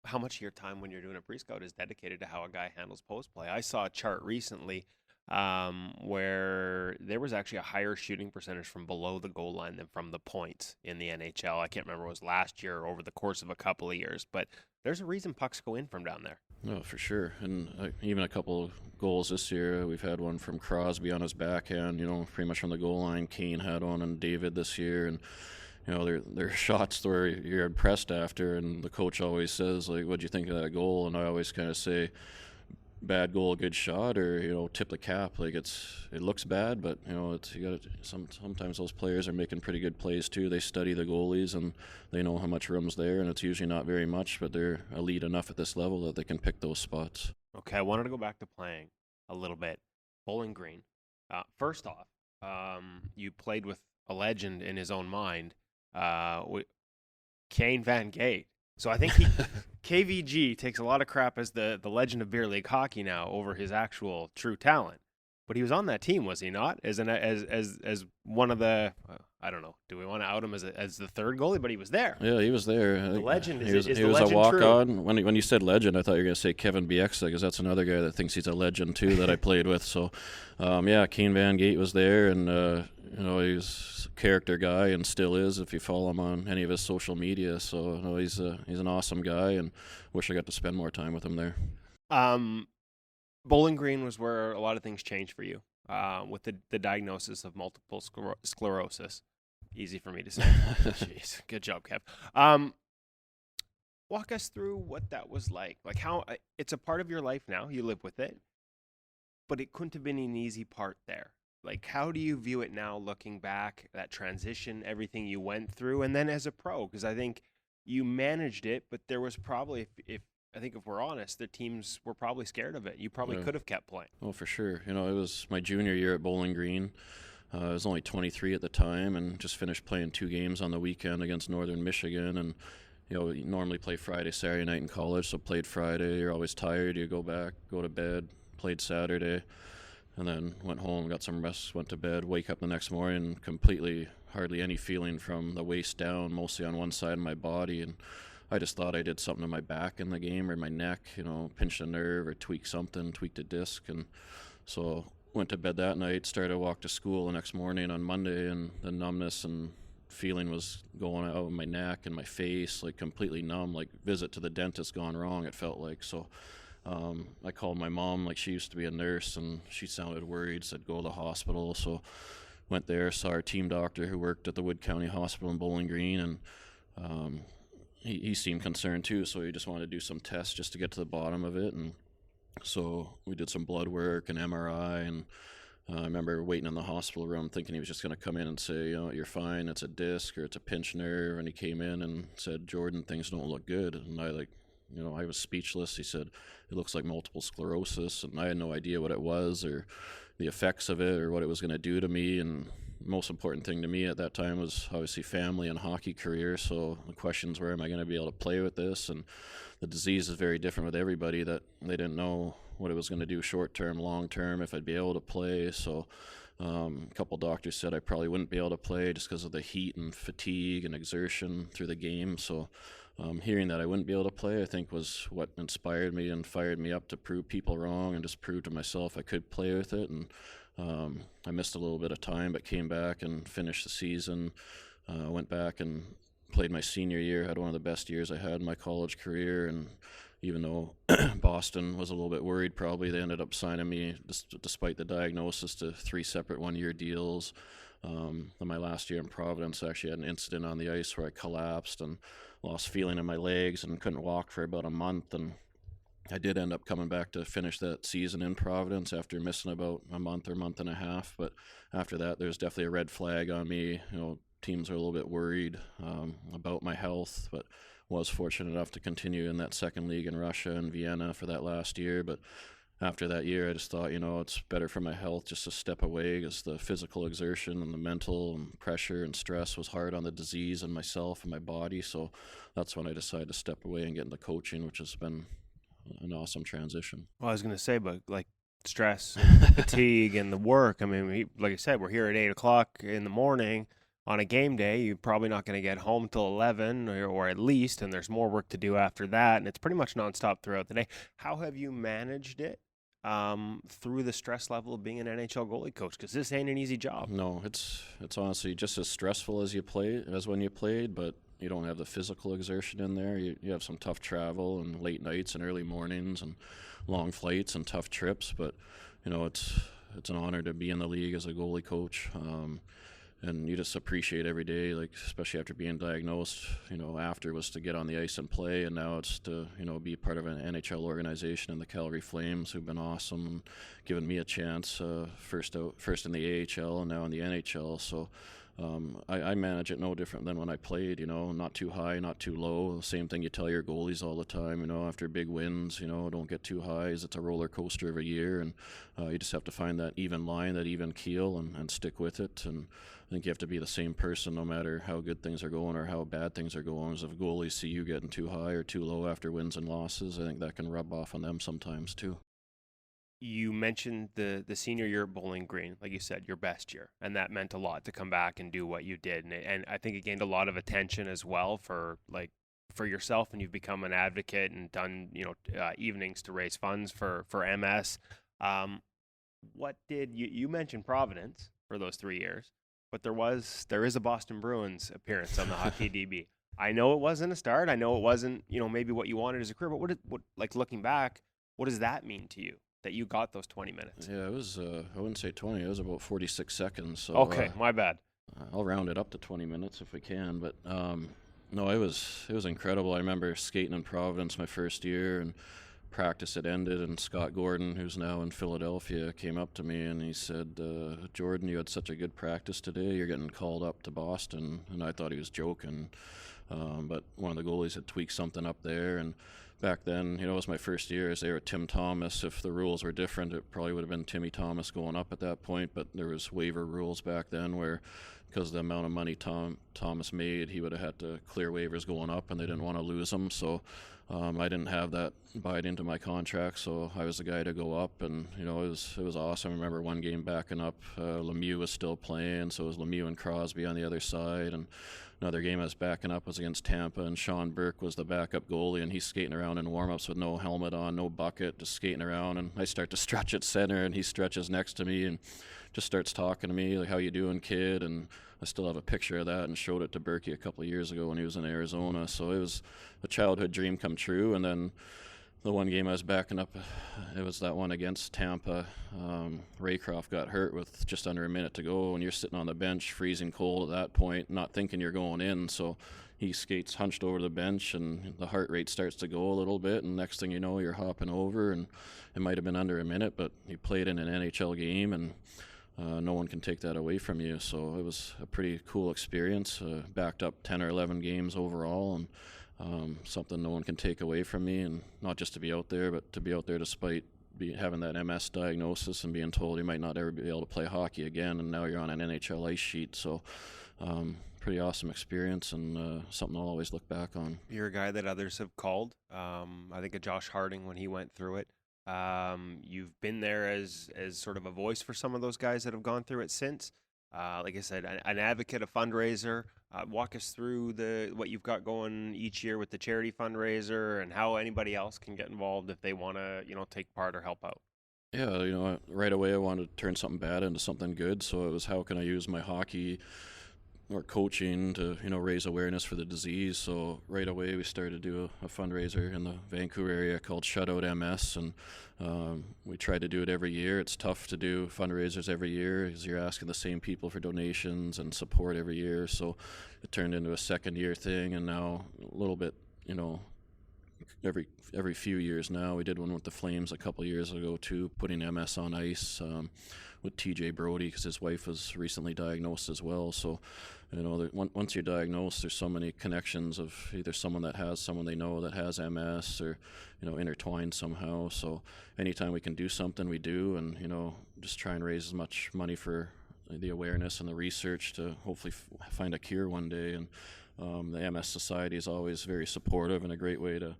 How much of your time when you're doing a pre-scout is dedicated to how a guy handles post play? I saw a chart recently where there was actually a higher shooting percentage from below the goal line than from the points in the NHL. I can't remember if it was last year or over the course of a couple of years, but there's a reason pucks go in from down there. No, for sure. And even a couple of goals this year, we've had one from Crosby on his backhand, pretty much from the goal line. Kane had one on David this year, and they're shots where you're impressed after, and the coach always says, like, what'd you think of that goal? And I always kind of say, bad goal, good shot, or tip the cap. Like it looks bad, but sometimes those players are making pretty good plays too. They study the goalies and they know how much room's there, and it's usually not very much, but they're elite enough at this level that they can pick those spots. Okay, I wanted to go back to playing a little bit. Bowling Green. First off, you played with a legend in his own mind, Kane Van Gate. So I think KVG takes a lot of crap as the legend of beer league hockey now over his actual true talent. But he was on that team, was he not? As one of the I don't know. Do we want to out him as the third goalie? But he was there. Yeah, he was there. The legend is the he was legend a walk true? On. When you said legend, I thought you were going to say Kevin Bieksa, because that's another guy that thinks he's a legend too that I played with. So, Kane Van Gate was there, and he's a character guy and still is if you follow him on any of his social media. So he's an awesome guy, and wish I got to spend more time with him there. Bowling Green was where a lot of things changed for you with the diagnosis of multiple sclerosis. Easy for me to say. Jeez, good job, Kev. Walk us through what that was like. Like how it's a part of your life now. You live with it, but it couldn't have been an easy part there. Like, how do you view it now, looking back, that transition, everything you went through, and then as a pro? Because I think you managed it, but there was probably, if we're honest, the teams were probably scared of it. You probably could have kept playing. Oh, for sure. It was my junior year at Bowling Green. I was only 23 at the time and just finished playing 2 games on the weekend against Northern Michigan. And, you normally play Friday, Saturday night in college, so played Friday. You're always tired. You go back, go to bed, played Saturday, and then went home, got some rest, went to bed, wake up the next morning, completely hardly any feeling from the waist down, mostly on one side of my body. And I just thought I did something to my back in the game or my neck, pinched a nerve or tweaked a disc. And so went to bed that night, started to walk to school the next morning on Monday, and the numbness and feeling was going out of my neck and my face, like completely numb, like visit to the dentist gone wrong, it felt like. So I called my mom, like she used to be a nurse, and she sounded worried, said go to the hospital. So went there, saw our team doctor who worked at the Wood County Hospital in Bowling Green, and he seemed concerned too, so he just wanted to do some tests just to get to the bottom of it. And so we did some blood work and MRI, and I remember waiting in the hospital room thinking he was just going to come in and say, you're fine, it's a disc or it's a pinched nerve. And he came in and said, Jordan, things don't look good. And I was speechless. He said, it looks like multiple sclerosis. And I had no idea what it was or the effects of it or what it was going to do to me. And the most important thing to me at that time was obviously family and hockey career. So the questions were, am I going to be able to play with this? And the disease is very different with everybody, that they didn't know what it was going to do short-term, long-term, if I'd be able to play. So a couple doctors said I probably wouldn't be able to play just because of the heat and fatigue and exertion through the game. So hearing that I wouldn't be able to play, I think, was what inspired me and fired me up to prove people wrong and just prove to myself I could play with it. And I missed a little bit of time, but came back and finished the season. Went back and played my senior year, had one of the best years I had in my college career, and even though Boston was a little bit worried, probably they ended up signing me, despite the diagnosis, to 3 separate 1-year deals. In my last year in Providence, I actually had an incident on the ice where I collapsed and lost feeling in my legs and couldn't walk for about a month. And I did end up coming back to finish that season in Providence after missing about a month or month and a half. But after that, there's definitely a red flag on me. Teams are a little bit worried about my health, but was fortunate enough to continue in that second league in Russia and Vienna for that last year. But after that year, I just thought, it's better for my health just to step away, because the physical exertion and the mental and pressure and stress was hard on the disease and myself and my body. So that's when I decided to step away and get into coaching, which has been an awesome transition. Well, I was going to say, but like stress, and fatigue, and the work. I mean, like I said, we're here at 8:00 in the morning on a game day. You're probably not going to get home till 11 or at least, and there's more work to do after that. And it's pretty much nonstop throughout the day. How have you managed it through the stress level of being an NHL goalie coach? Because this ain't an easy job. No, it's honestly just as stressful as when you played, but you don't have the physical exertion in there. You have some tough travel and late nights and early mornings and long flights and tough trips, but it's an honor to be in the league as a goalie coach. And you just appreciate every day, like especially after being diagnosed, after was to get on the ice and play, and now it's to, be part of an NHL organization in the Calgary Flames, who've been awesome and given me a chance, first in the AHL and now in the NHL. So I manage it no different than when I played, not too high, not too low. The same thing you tell your goalies all the time, after big wins, don't get too high. It's a roller coaster of a year, and you just have to find that even line, that even keel, and stick with it. And I think you have to be the same person no matter how good things are going or how bad things are going. As if goalies see you getting too high or too low after wins and losses, I think that can rub off on them sometimes too. You mentioned the senior year at Bowling Green, like you said, your best year, and that meant a lot to come back and do what you did. And I think it gained a lot of attention as well for yourself, and you've become an advocate and done, evenings to raise funds for MS. What did you mentioned Providence for those 3 years, but there is a Boston Bruins appearance on the Hockey DB. I know it wasn't a start. I know it wasn't, maybe what you wanted as a career, but what looking back, what does that mean to you, that you got those 20 minutes? Yeah, it was, I wouldn't say 20, it was about 46 seconds. So, okay, my bad. I'll round it up to 20 minutes if we can, but no, it was incredible. I remember skating in Providence my first year, and practice had ended, and Scott Gordon, who's now in Philadelphia, came up to me and he said, Jordan, you had such a good practice today, you're getting called up to Boston. And I thought he was joking, but one of the goalies had tweaked something up there. And back then, it was my first year as they were Tim Thomas. If the rules were different, it probably would have been Timmy Thomas going up at that point, but there was waiver rules back then where, because of the amount of money Thomas made, he would have had to clear waivers going up, and they didn't want to lose him. So I didn't have that bite into my contract, so I was the guy to go up, and it was awesome. I remember one game backing up, Lemieux was still playing, so it was Lemieux and Crosby on the other side, and another game I was backing up was against Tampa, and Sean Burke was the backup goalie, and he's skating around in warm-ups with no helmet on, no bucket, just skating around, and I start to stretch at center, and he stretches next to me and just starts talking to me, like, how you doing, kid? And I still have a picture of that and showed it to Berkey a couple of years ago when he was in Arizona. So it was a childhood dream come true. And then the one game I was backing up, it was that one against Tampa. Raycroft got hurt with just under a minute to go, and you're sitting on the bench freezing cold at that point, not thinking you're going in. So he skates hunched over the bench, and the heart rate starts to go a little bit, and next thing you know, you're hopping over, and it might have been under a minute, but you played in an NHL game, and no one can take that away from you. So it was a pretty cool experience. Backed up 10 or 11 games overall, and something no one can take away from me. And not just to be out there, but to be out there despite having that MS diagnosis and being told you might not ever be able to play hockey again, and now you're on an NHL ice sheet. So pretty awesome experience, and something I'll always look back on. You're a guy that others have called. I think of Josh Harding when he went through it. You've been there as sort of a voice for some of those guys that have gone through it since. Like I said, an advocate, a fundraiser. Walk us through what you've got going each year with the charity fundraiser, and how anybody else can get involved if they want to, take part or help out. Yeah, right away I wanted to turn something bad into something good. So it was, how can I use my hockey or coaching to, raise awareness for the disease. So right away we started to do a fundraiser in the Vancouver area called Shutout MS, and we try to do it every year. It's tough to do fundraisers every year because you're asking the same people for donations and support every year. So it turned into a second year thing, and now a little bit, every few years now. We did one with the Flames a couple years ago too, putting MS on ice with TJ Brody because his wife was recently diagnosed as well. So, once you're diagnosed, there's so many connections of either someone that has someone they know that has MS or, intertwined somehow. So anytime we can do something, we do, and, just try and raise as much money for the awareness and the research to hopefully find a cure one day. And the MS Society is always very supportive and a great way to,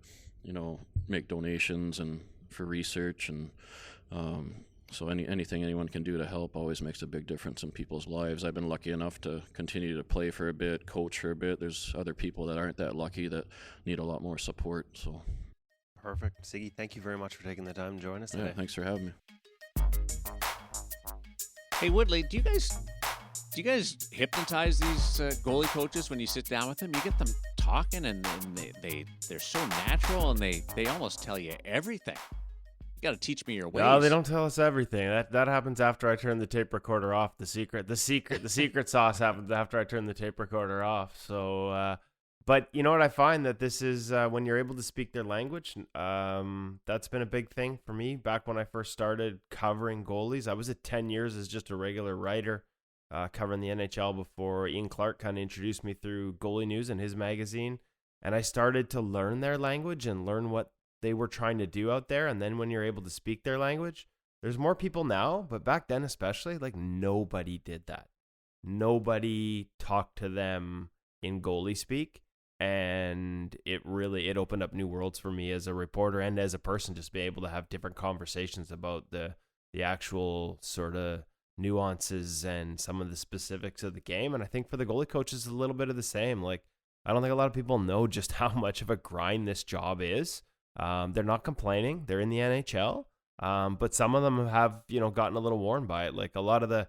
make donations and for research. And so anything anyone can do to help always makes a big difference in people's lives. I've been lucky enough to continue to play for a bit, coach for a bit. There's other people that aren't that lucky that need a lot more support. So perfect. Siggy, thank you very much for taking the time to join us today. Yeah, thanks for having me. Hey, Woodley, do you guys hypnotize these goalie coaches when you sit down with them? You get them talking, and they're so natural, and they almost tell you everything. You got to teach me your ways. No, they don't tell us everything. That happens after I turn the tape recorder off. The secret sauce happens after I turn the tape recorder off. So, but you know what I find that this is when you're able to speak their language. That's been a big thing for me. Back when I first started covering goalies, I was at 10 years as just a regular writer. Covering the NHL before Ian Clark kind of introduced me through Goalie News and his magazine. And I started to learn their language and learn what they were trying to do out there. And then when you're able to speak their language, there's more people now, but back then especially, like nobody did that. Nobody talked to them in goalie speak. And it opened up new worlds for me as a reporter and as a person, just be able to have different conversations about the actual sort of nuances and some of the specifics of the game. And I think for the goalie coaches, a little bit of the same. Like, I don't think a lot of people know just how much of a grind this job is. They're not complaining. They're in the NHL. But some of them have, gotten a little worn by it. Like a lot of the,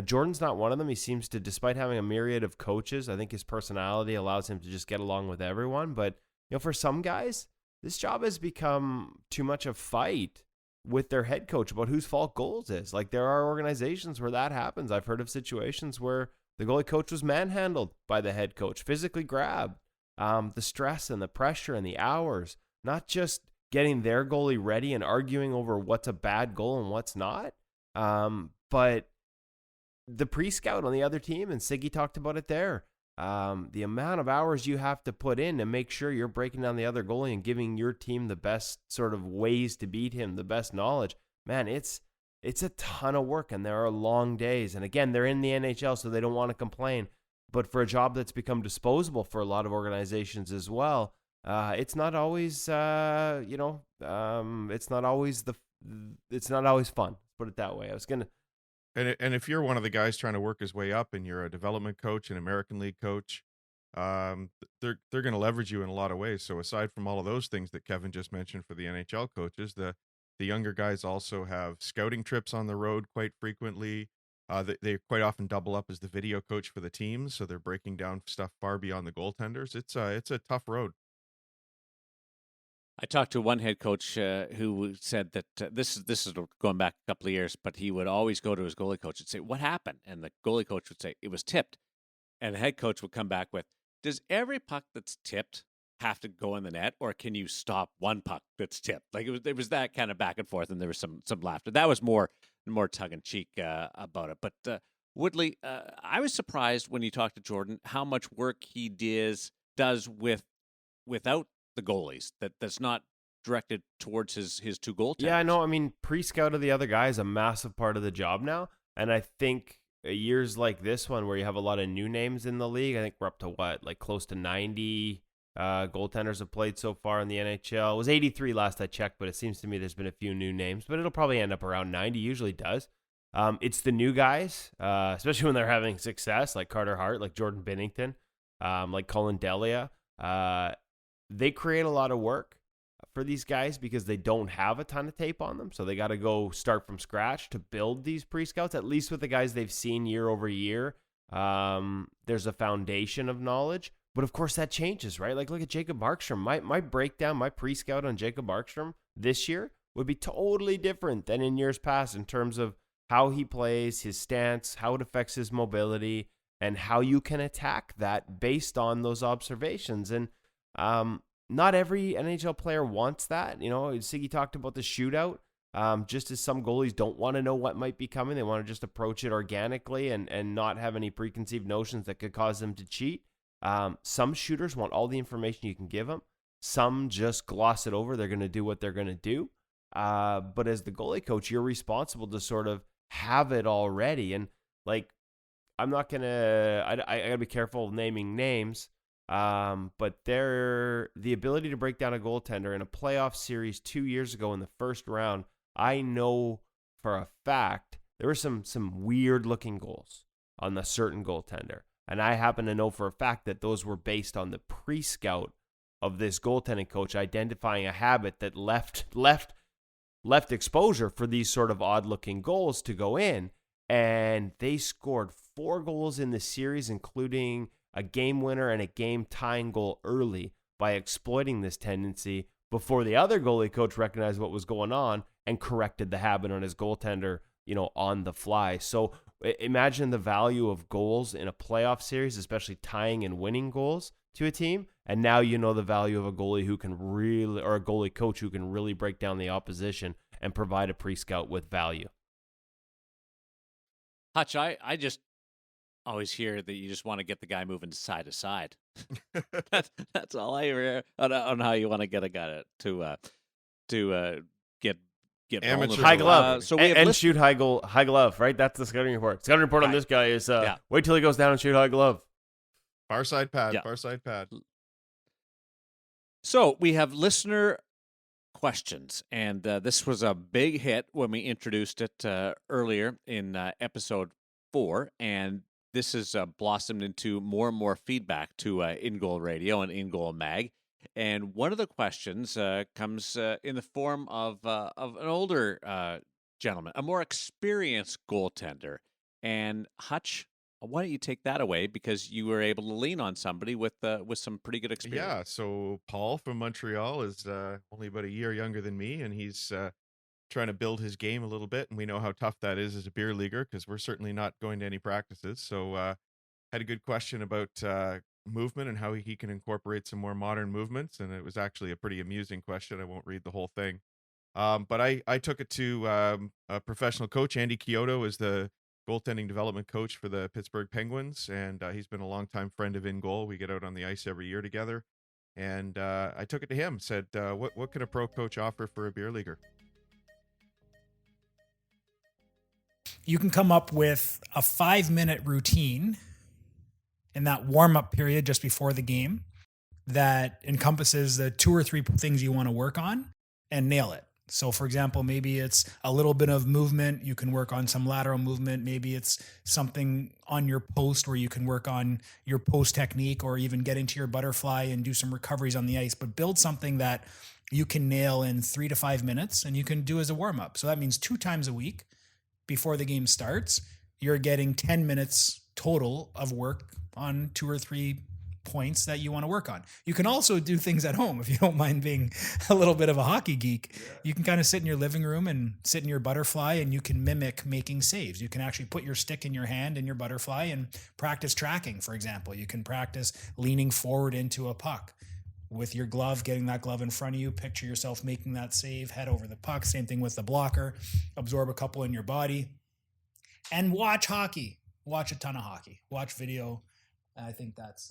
Jordan's not one of them. He seems to, despite having a myriad of coaches, I think his personality allows him to just get along with everyone. But, for some guys, this job has become too much a fight with their head coach about whose fault goals is. Like, there are organizations where that happens. I've heard of situations where the goalie coach was manhandled by the head coach, physically grabbed. The stress and the pressure and the hours, not just getting their goalie ready and arguing over what's a bad goal and what's not, but the pre-scout on the other team, and Siggy talked about it there, the amount of hours you have to put in to make sure you're breaking down the other goalie and giving your team the best sort of ways to beat him, the best knowledge. Man, it's a ton of work, and there are long days. And again, they're in the NHL, so they don't want to complain. But for a job that's become disposable for a lot of organizations as well, it's not always, it's not always fun. Put it that way. And if you're one of the guys trying to work his way up and you're a development coach, an American League coach, they're going to leverage you in a lot of ways. So aside from all of those things that Kevin just mentioned for the NHL coaches, the younger guys also have scouting trips on the road quite frequently. They quite often double up as the video coach for the teams, so they're breaking down stuff far beyond the goaltenders. It's a tough road. I talked to one head coach who said that this is going back a couple of years, but he would always go to his goalie coach and say, "What happened?" And the goalie coach would say, "It was tipped." And the head coach would come back with, "Does every puck that's tipped have to go in the net, or can you stop one puck that's tipped?" Like it was that kind of back and forth, and there was some laughter. That was more tongue in cheek about it. But Woodley, I was surprised when you talked to Jordan how much work he does without the goalies that's not directed towards his two goaltenders. Yeah, I know. I mean, pre-scout of the other guy is a massive part of the job now. And I think years like this one where you have a lot of new names in the league, I think we're up to close to 90 goaltenders have played so far in the NHL. It was 83 last I checked, but it seems to me there's been a few new names, but it'll probably end up around 90, usually does. It's the new guys, especially when they're having success, like Carter Hart, like Jordan Binnington, like Colin Delia. They create a lot of work for these guys because they don't have a ton of tape on them. So they got to go start from scratch to build these pre-scouts, at least with the guys they've seen year over year. There's a foundation of knowledge, but of course that changes, right? Like look at Jacob Markstrom. My breakdown, my pre-scout on Jacob Markstrom this year would be totally different than in years past in terms of how he plays, his stance, how it affects his mobility, and how you can attack that based on those observations. And not every NHL player wants that. You know, Siggy talked about the shootout. Just as some goalies don't want to know what might be coming, they want to just approach it organically and not have any preconceived notions that could cause them to cheat. Some shooters want all the information you can give them. Some just gloss it over. They're going to do what they're going to do. But as the goalie coach, you're responsible to sort of have it already. And like, I'm not going to, I got to be careful naming names. But the ability to break down a goaltender in a playoff series 2 years ago in the first round, I know for a fact there were some weird looking goals on a certain goaltender. And I happen to know for a fact that those were based on the pre-scout of this goaltending coach identifying a habit that left exposure for these sort of odd looking goals to go in. And they scored 4 goals in the series, including a game winner and a game tying goal early by exploiting this tendency before the other goalie coach recognized what was going on and corrected the habit on his goaltender, on the fly. So imagine the value of goals in a playoff series, especially tying and winning goals to a team. And now you know the value of a goalie or a goalie coach who can really break down the opposition and provide a pre-scout with value. Hutch, I just always hear that you just want to get the guy moving side to side. That's all I hear on how you want to get a guy to get Amateur high glove. So we and shoot high glove, right? That's the scouting report. Scouting report on this guy is wait till he goes down and shoot high glove. Far side pad. Yeah. Far side pad. So we have listener questions, and this was a big hit when we introduced it earlier in episode 4, and this has blossomed into more and more feedback to InGoal Radio and InGoal Mag. And one of the questions comes in the form of an older gentleman, a more experienced goaltender. And Hutch, why don't you take that away, because you were able to lean on somebody with some pretty good experience. Yeah, so Paul from Montreal is only about a year younger than me, and he's trying to build his game a little bit, and we know how tough that is as a beer leaguer because we're certainly not going to any practices. So had a good question about movement and how he can incorporate some more modern movements, and it was actually a pretty amusing question. I won't read the whole thing. But I took it to a professional coach. Andy Chiodo is the goaltending development coach for the Pittsburgh Penguins, and he's been a longtime friend of InGoal. We get out on the ice every year together, and I took it to him, said, what can a pro coach offer for a beer leaguer? You can come up with a 5-minute routine in that warm-up period just before the game that encompasses the 2 or 3 things you want to work on and nail it. So for example, maybe it's a little bit of movement. You can work on some lateral movement. Maybe it's something on your post where you can work on your post technique, or even get into your butterfly and do some recoveries on the ice, but build something that you can nail in 3 to 5 minutes and you can do as a warm-up. So that means 2 times a week before the game starts, you're getting 10 minutes total of work on 2 or 3 points that you want to work on. You can also do things at home if you don't mind being a little bit of a hockey geek. Yeah. You can kind of sit in your living room and sit in your butterfly, and you can mimic making saves. You can actually put your stick in your hand in your butterfly and practice tracking, for example. You can practice leaning forward into a puck with your glove, getting that glove in front of you. Picture yourself making that save, head over the puck. Same thing with the blocker. Absorb a couple in your body and watch hockey. Watch a ton of hockey. Watch video. I think that's...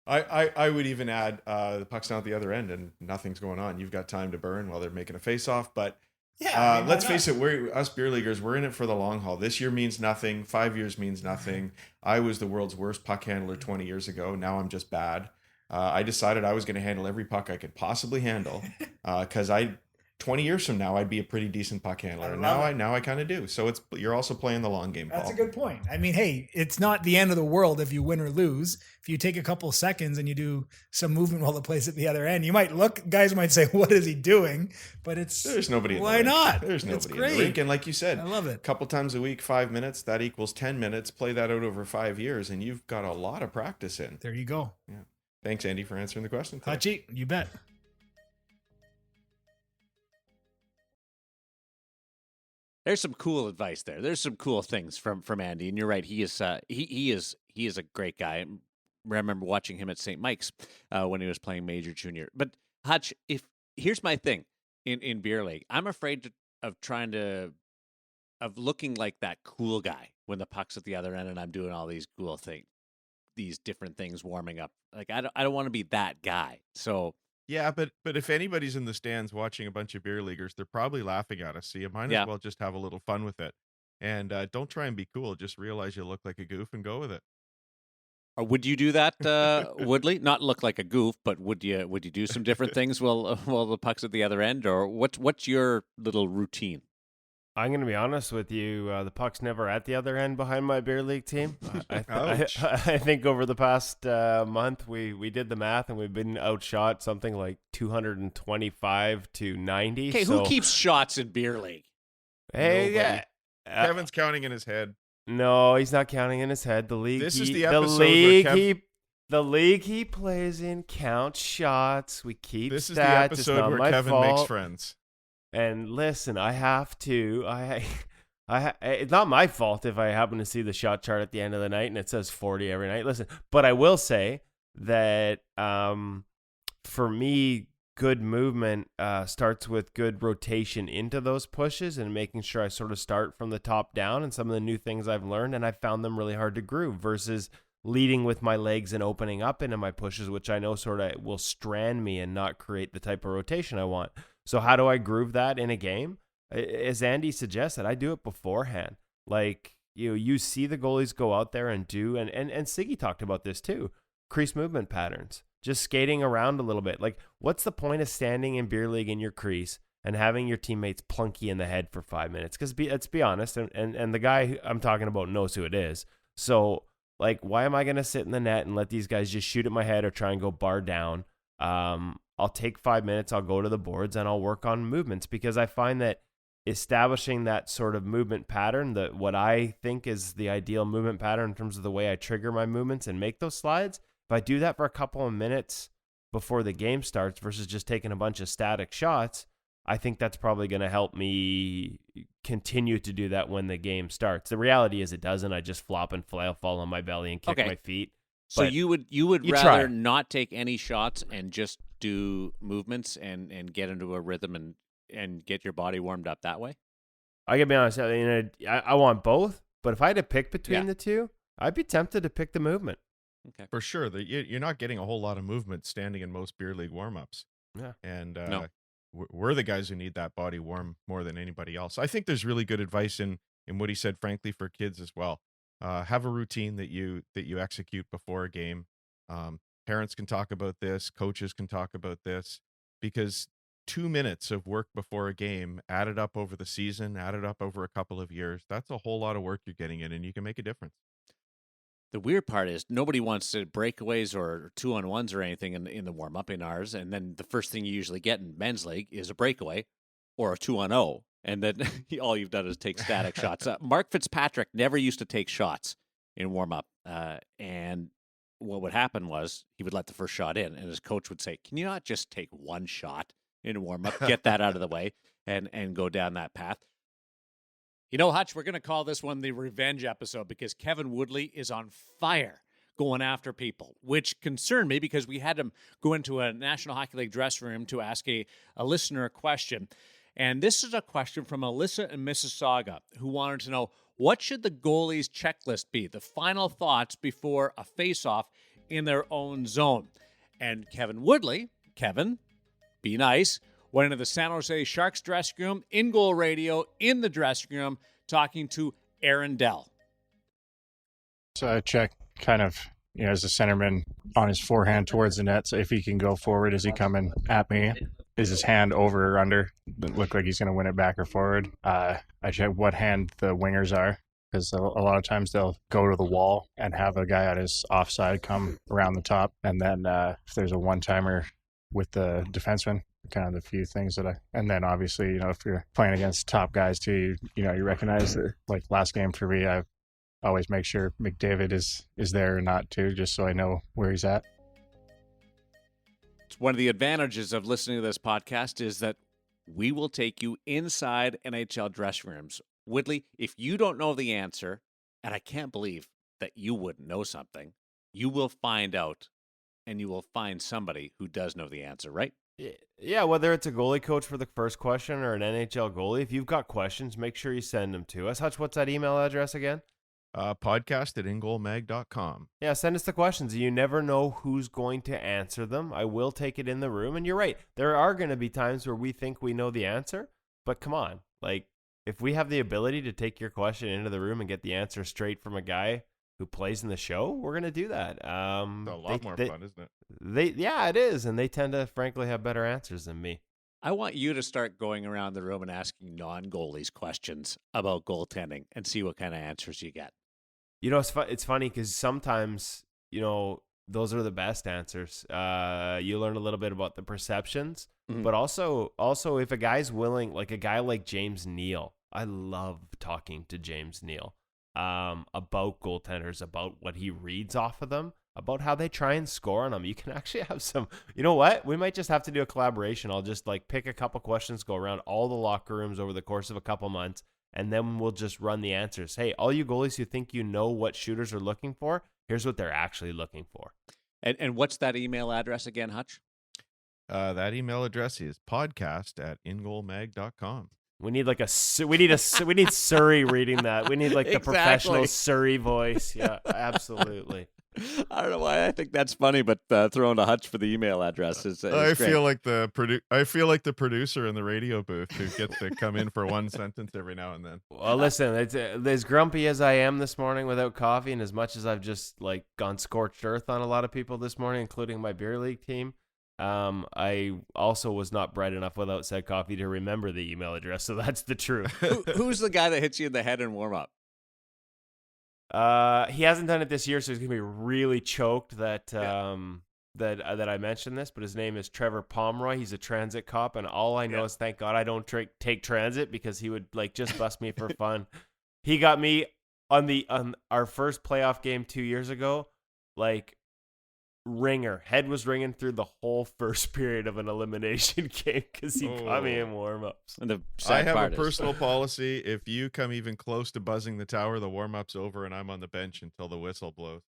I would even add the puck's down at the other end and nothing's going on. You've got time to burn while they're making a face-off. But yeah, let's face it, us beer leaguers, we're in it for the long haul. This year means nothing. 5 years means nothing. I was the world's worst puck handler 20 years ago. Now I'm just bad. I decided I was going to handle every puck I could possibly handle because I 20 years from now, I'd be a pretty decent puck handler. And now I kind of do. So you're also playing the long game, Paul. That's a good point. I mean, hey, it's not the end of the world if you win or lose. If you take a couple of seconds and you do some movement while the play's at the other end, you might look, guys might say, what is he doing? But there's nobody in the why rink. not? There's It's nobody in the great. rink. And like you said, I love it. a couple times a week, 5 minutes, that equals 10 minutes. Play that out over 5 years, and you've got a lot of practice in. There you go. Yeah. Thanks, Andy, for answering the question. Hachi, you bet. There's some cool advice there. There's some cool things from Andy, and you're right. He is a great guy. I remember watching him at St. Mike's when he was playing major junior. But Hutch, here's my thing in beer league, I'm afraid of looking like that cool guy when the puck's at the other end and I'm doing all these cool things, these different things warming up. Like I don't want to be that guy. So. Yeah, but if anybody's in the stands watching a bunch of beer leaguers, they're probably laughing at us. So you might as well just have a little fun with it. And don't try and be cool. Just realize you look like a goof and go with it. Or would you do that, Woodley? Not look like a goof, but would you do some different things while the puck's at the other end? Or what's your little routine? I'm going to be honest with you. The puck's never at the other end behind my beer league team. I think over the past month, we did the math and we've been outshot something like 225 to 90. Okay, who keeps shots in beer league? Hey, yeah. Kevin's counting in his head. No, he's not counting in his head. The league. This is the episode where the league he plays in counts shots. We keep This is stats. the episode where Kevin fault. makes friends. And listen, I have to. It's not my fault if I happen to see the shot chart at the end of the night and it says 40 every night. Listen, but I will say that for me, good movement starts with good rotation into those pushes and making sure I sort of start from the top down. And some of the new things I've learned, and I found them really hard to groove versus leading with my legs and opening up into my pushes, which I know sort of will strand me and not create the type of rotation I want. So how do I groove that in a game? As Andy suggested, I do it beforehand. Like, you see the goalies go out there and do, and Siggy talked about this too, crease movement patterns, just skating around a little bit. Like, what's the point of standing in beer league in your crease and having your teammates plunk you in the head for 5 minutes? Because let's be honest, and the guy I'm talking about knows who it is. So, like, why am I going to sit in the net and let these guys just shoot at my head or try and go bar down? I'll take 5 minutes, I'll go to the boards, and I'll work on movements, because I find that establishing that sort of movement pattern, what I think is the ideal movement pattern in terms of the way I trigger my movements and make those slides, if I do that for a couple of minutes before the game starts versus just taking a bunch of static shots, I think that's probably going to help me continue to do that when the game starts. The reality is it doesn't. I just flop and flail, fall on my belly, and kick my feet. So you would rather not take any shots and just do movements and get into a rhythm and get your body warmed up that way? I gotta be honest. I want both, but if I had to pick between the two, I'd be tempted to pick the movement. Okay, for sure. You're not getting a whole lot of movement standing in most beer league warmups. Yeah, and we're the guys who need that body warm more than anybody else. I think there's really good advice in what he said, frankly, for kids as well. Have a routine that you execute before a game. Parents can talk about this, coaches can talk about this, because 2 minutes of work before a game added up over the season, added up over a couple of years, that's a whole lot of work you're getting in, and you can make a difference. The weird part is nobody wants to breakaways or 2-on-1s or anything in the warm-up in ours, and then the first thing you usually get in men's league is a breakaway or a 2-on-0, and then all you've done is take static shots. Mark Fitzpatrick never used to take shots in warm-up, and what would happen was he would let the first shot in, and his coach would say, "Can you not just take one shot in warm-up, get that out of the way, and go down that path?" You know, Hutch, we're going to call this one the revenge episode, because Kevin Woodley is on fire going after people, which concerned me because we had him go into a National Hockey League dressing room to ask a listener a question. And this is a question from Alyssa in Mississauga, who wanted to know, what should the goalie's checklist be? The final thoughts before a face-off in their own zone. And Kevin Woodley, Kevin, be nice, went into the San Jose Sharks dressing room, InGoal Radio, in the dressing room, talking to Aaron Dell. So I check kind of, as a centerman on his forehand towards the net. So if he can go forward, is he coming at me? is his hand over or under? It look like he's going to win it back or forward. I check what hand the wingers are, because a lot of times they'll go to the wall and have a guy on his offside come around the top. And then if there's a one-timer with the defenseman, kind of the few things that and then obviously, if you're playing against top guys too, you recognize that, like last game for me, I always make sure McDavid is there or not too, just so I know where he's at. One of the advantages of listening to this podcast is that we will take you inside NHL dressing rooms. Woodley, if you don't know the answer, and I can't believe that you wouldn't know something, you will find out, and you will find somebody who does know the answer, right? Yeah, whether it's a goalie coach for the first question or an NHL goalie, if you've got questions, make sure you send them to us. Hutch, what's that email address again? Podcast@InGoalMag.com. Yeah, send us the questions. You never know who's going to answer them. I will take it in the room. And you're right. There are going to be times where we think we know the answer. But come on. Like, if we have the ability to take your question into the room and get the answer straight from a guy who plays in the show, we're going to do that. It's a lot more fun, isn't it? Yeah, it is. And they tend to, frankly, have better answers than me. I want you to start going around the room and asking non-goalies questions about goaltending and see what kind of answers you get. It's funny because sometimes, those are the best answers. You learn a little bit about the perceptions, but also if a guy's willing, like a guy like James Neal, I love talking to James Neal about goaltenders, about what he reads off of them, about how they try and score on them. You can actually have some, you know what? We might just have to do a collaboration. I'll just pick a couple questions, go around all the locker rooms over the course of a couple months, and then we'll just run the answers. Hey, all you goalies who think you know what shooters are looking for, here's what they're actually looking for. And what's that email address again, Hutch? That email address is podcast@ingoalmag.com. We need we need Surrey reading that. We need the professional Surrey voice. Yeah, absolutely. I don't know why I think that's funny, but throwing a Hutch for the email address is I great. feel like the producer in the radio booth who gets to come in for one sentence every now and then. Well, listen, it's as grumpy as I am this morning without coffee, and as much as I've just gone scorched earth on a lot of people this morning, including my beer league team, I also was not bright enough without said coffee to remember the email address. So that's the truth. Who's the guy that hits you in the head in warm up? He hasn't done it this year, so he's gonna be really choked that that I mentioned this. But his name is Trevor Pomeroy. He's a transit cop, and all I know is thank God I don't take transit, because he would just bust me for fun. He got me on our first playoff game 2 years ago. Head was ringing through the whole first period of an elimination game because he got me in warm-ups. And I have a personal policy. If you come even close to buzzing the tower, the warm-up's over and I'm on the bench until the whistle blows.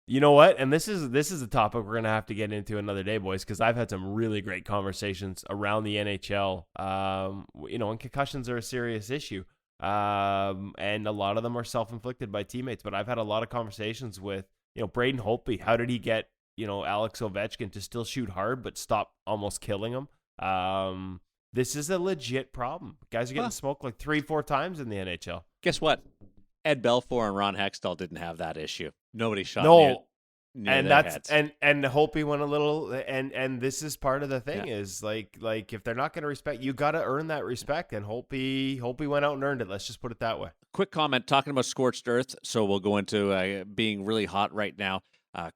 You know what? And this is a topic we're going to have to get into another day, boys, because I've had some really great conversations around the NHL. And concussions are a serious issue. And a lot of them are self-inflicted by teammates. But I've had a lot of conversations with, Braden Holtby. How did he get Alex Ovechkin to still shoot hard but stop almost killing him? This is a legit problem. Guys are getting smoked 3-4 times in the NHL. Guess what? Ed Belfour and Ron Hextall didn't have that issue. Nobody shot near and their that's heads. and Holtby went a little, and this is part of the thing is if they're not going to respect, you got to earn that respect. And Holtby went out and earned it. Let's just put it that way. Quick comment talking about scorched earth. So we'll go into being really hot right now.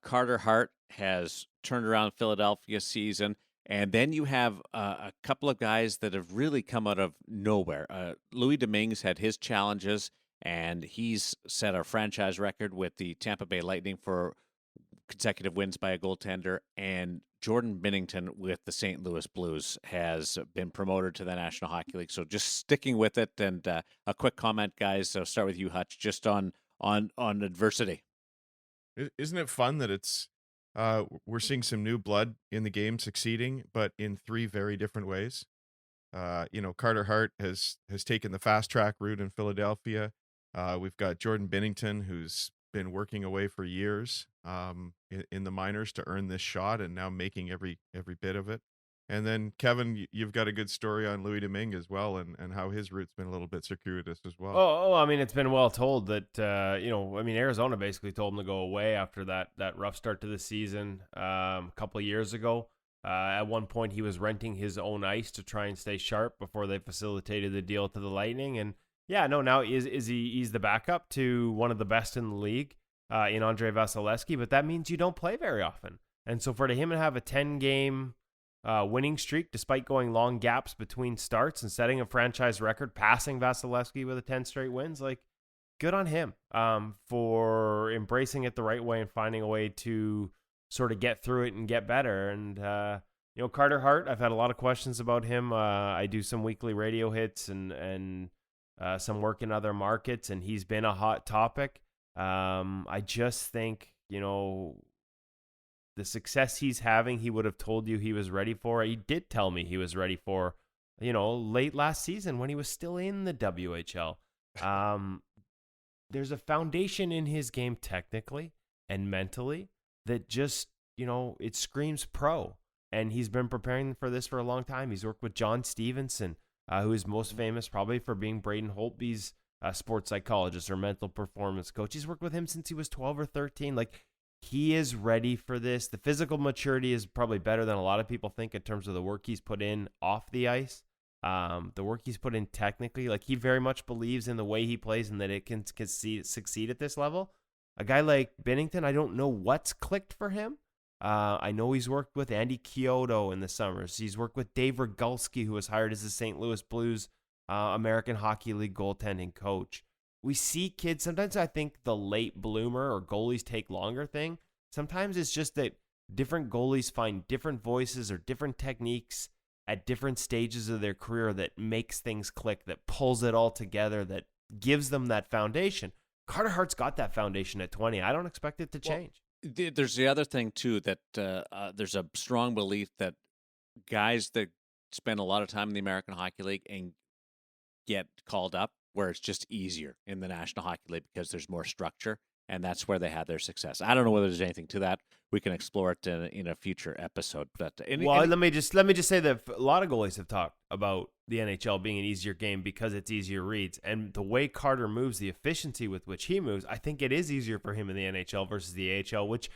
Carter Hart has turned around Philadelphia season, and then you have a couple of guys that have really come out of nowhere. Louis Dominguez had his challenges, and he's set a franchise record with the Tampa Bay Lightning for consecutive wins by a goaltender, and Jordan Binnington with the St. Louis Blues has been promoted to the National Hockey League. So just sticking with it, and a quick comment, guys. So start with you, Hutch, just on adversity. Isn't it fun that it's we're seeing some new blood in the game succeeding, but in three very different ways? Carter Hart has taken the fast track route in Philadelphia. We've got Jordan Binnington, who's been working away for years in the minors to earn this shot, and now making every bit of it. And then, Kevin, you've got a good story on Louis Domingue as well, and how his route's been a little bit circuitous as well. I mean, it's been well told that, Arizona basically told him to go away after that rough start to the season a couple of years ago. At one point, he was renting his own ice to try and stay sharp before they facilitated the deal to the Lightning. And yeah, no, now he's the backup to one of the best in the league in Andrei Vasilevsky, but that means you don't play very often. And so for him to have a 10-game winning streak, despite going long gaps between starts and setting a franchise record, passing Vasilevsky with 10 straight wins, like, good on him for embracing it the right way and finding a way to sort of get through it and get better. And, Carter Hart, I've had a lot of questions about him. I do some weekly radio hits and some work in other markets, and he's been a hot topic. I just think, the success he's having, he would have told you he was ready for. He did tell me he was ready for, late last season when he was still in the WHL. There's a foundation in his game technically and mentally that just, it screams pro. And he's been preparing for this for a long time. He's worked with John Stevenson, who is most famous probably for being Braden Holtby's sports psychologist or mental performance coach. He's worked with him since he was 12 or 13. Like, he is ready for this. The physical maturity is probably better than a lot of people think in terms of the work he's put in off the ice. The work he's put in technically, like, he very much believes in the way he plays and that it can succeed at this level. A guy like Binnington, I don't know what's clicked for him. I know he's worked with Andy Chiodo in the summers. He's worked with Dave Rogalski, who was hired as the St. Louis Blues American Hockey League goaltending coach. We see kids, sometimes I think the late bloomer or goalies take longer thing. Sometimes it's just that different goalies find different voices or different techniques at different stages of their career that makes things click, that pulls it all together, that gives them that foundation. Carter Hart's got that foundation at 20. I don't expect it to change. There's the other thing, too, that there's a strong belief that guys that spend a lot of time in the American Hockey League and get called up, where it's just easier in the National Hockey League because there's more structure, and that's where they had their success. I don't know whether there's anything to that. We can explore it in a future episode. But let me just say that a lot of goalies have talked about the NHL being an easier game because it's easier reads, and the way Carter moves, the efficiency with which he moves, I think it is easier for him in the NHL versus the AHL, which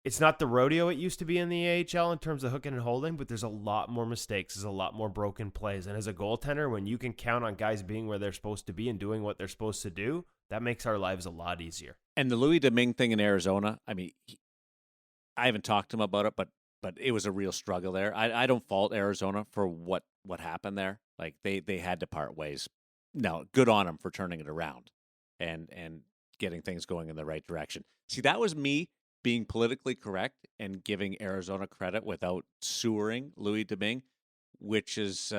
it's not the rodeo it used to be in the AHL in terms of hooking and holding, but there's a lot more mistakes. There's a lot more broken plays. And as a goaltender, when you can count on guys being where they're supposed to be and doing what they're supposed to do, that makes our lives a lot easier. And the Louis Domingue thing in Arizona, I mean, I haven't talked to him about it, but it was a real struggle there. I don't fault Arizona for what happened there. Like, they had to part ways. No, good on them for turning it around and getting things going in the right direction. See, that was me being politically correct and giving Arizona credit without sewering Louis Domingue, which is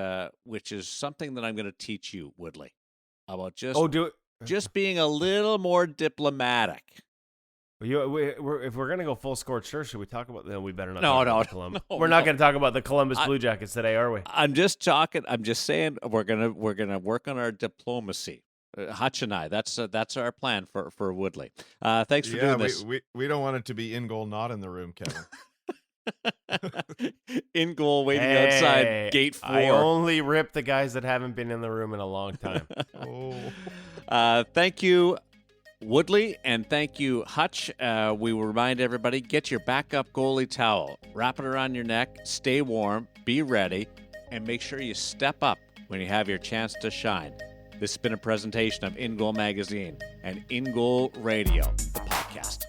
something that I'm going to teach you, Woodley, about just being a little more diplomatic. If we're going to go full scorched earth, should we talk about that? We better not. No, we're not going to talk about the Columbus Blue Jackets today, are we? I'm just saying we're gonna work on our diplomacy. Hutch and I, that's our plan for Woodley. Thanks for doing this. We don't want it to be in goal, not in the room, Kevin. In goal, waiting outside gate 4. I only rip the guys that haven't been in the room in a long time. Thank you, Woodley, and thank you, Hutch. We will remind everybody, get your backup goalie towel, wrap it around your neck, stay warm, be ready, and make sure you step up when you have your chance to shine. This has been a presentation of InGoal Magazine and InGoal Radio, the podcast.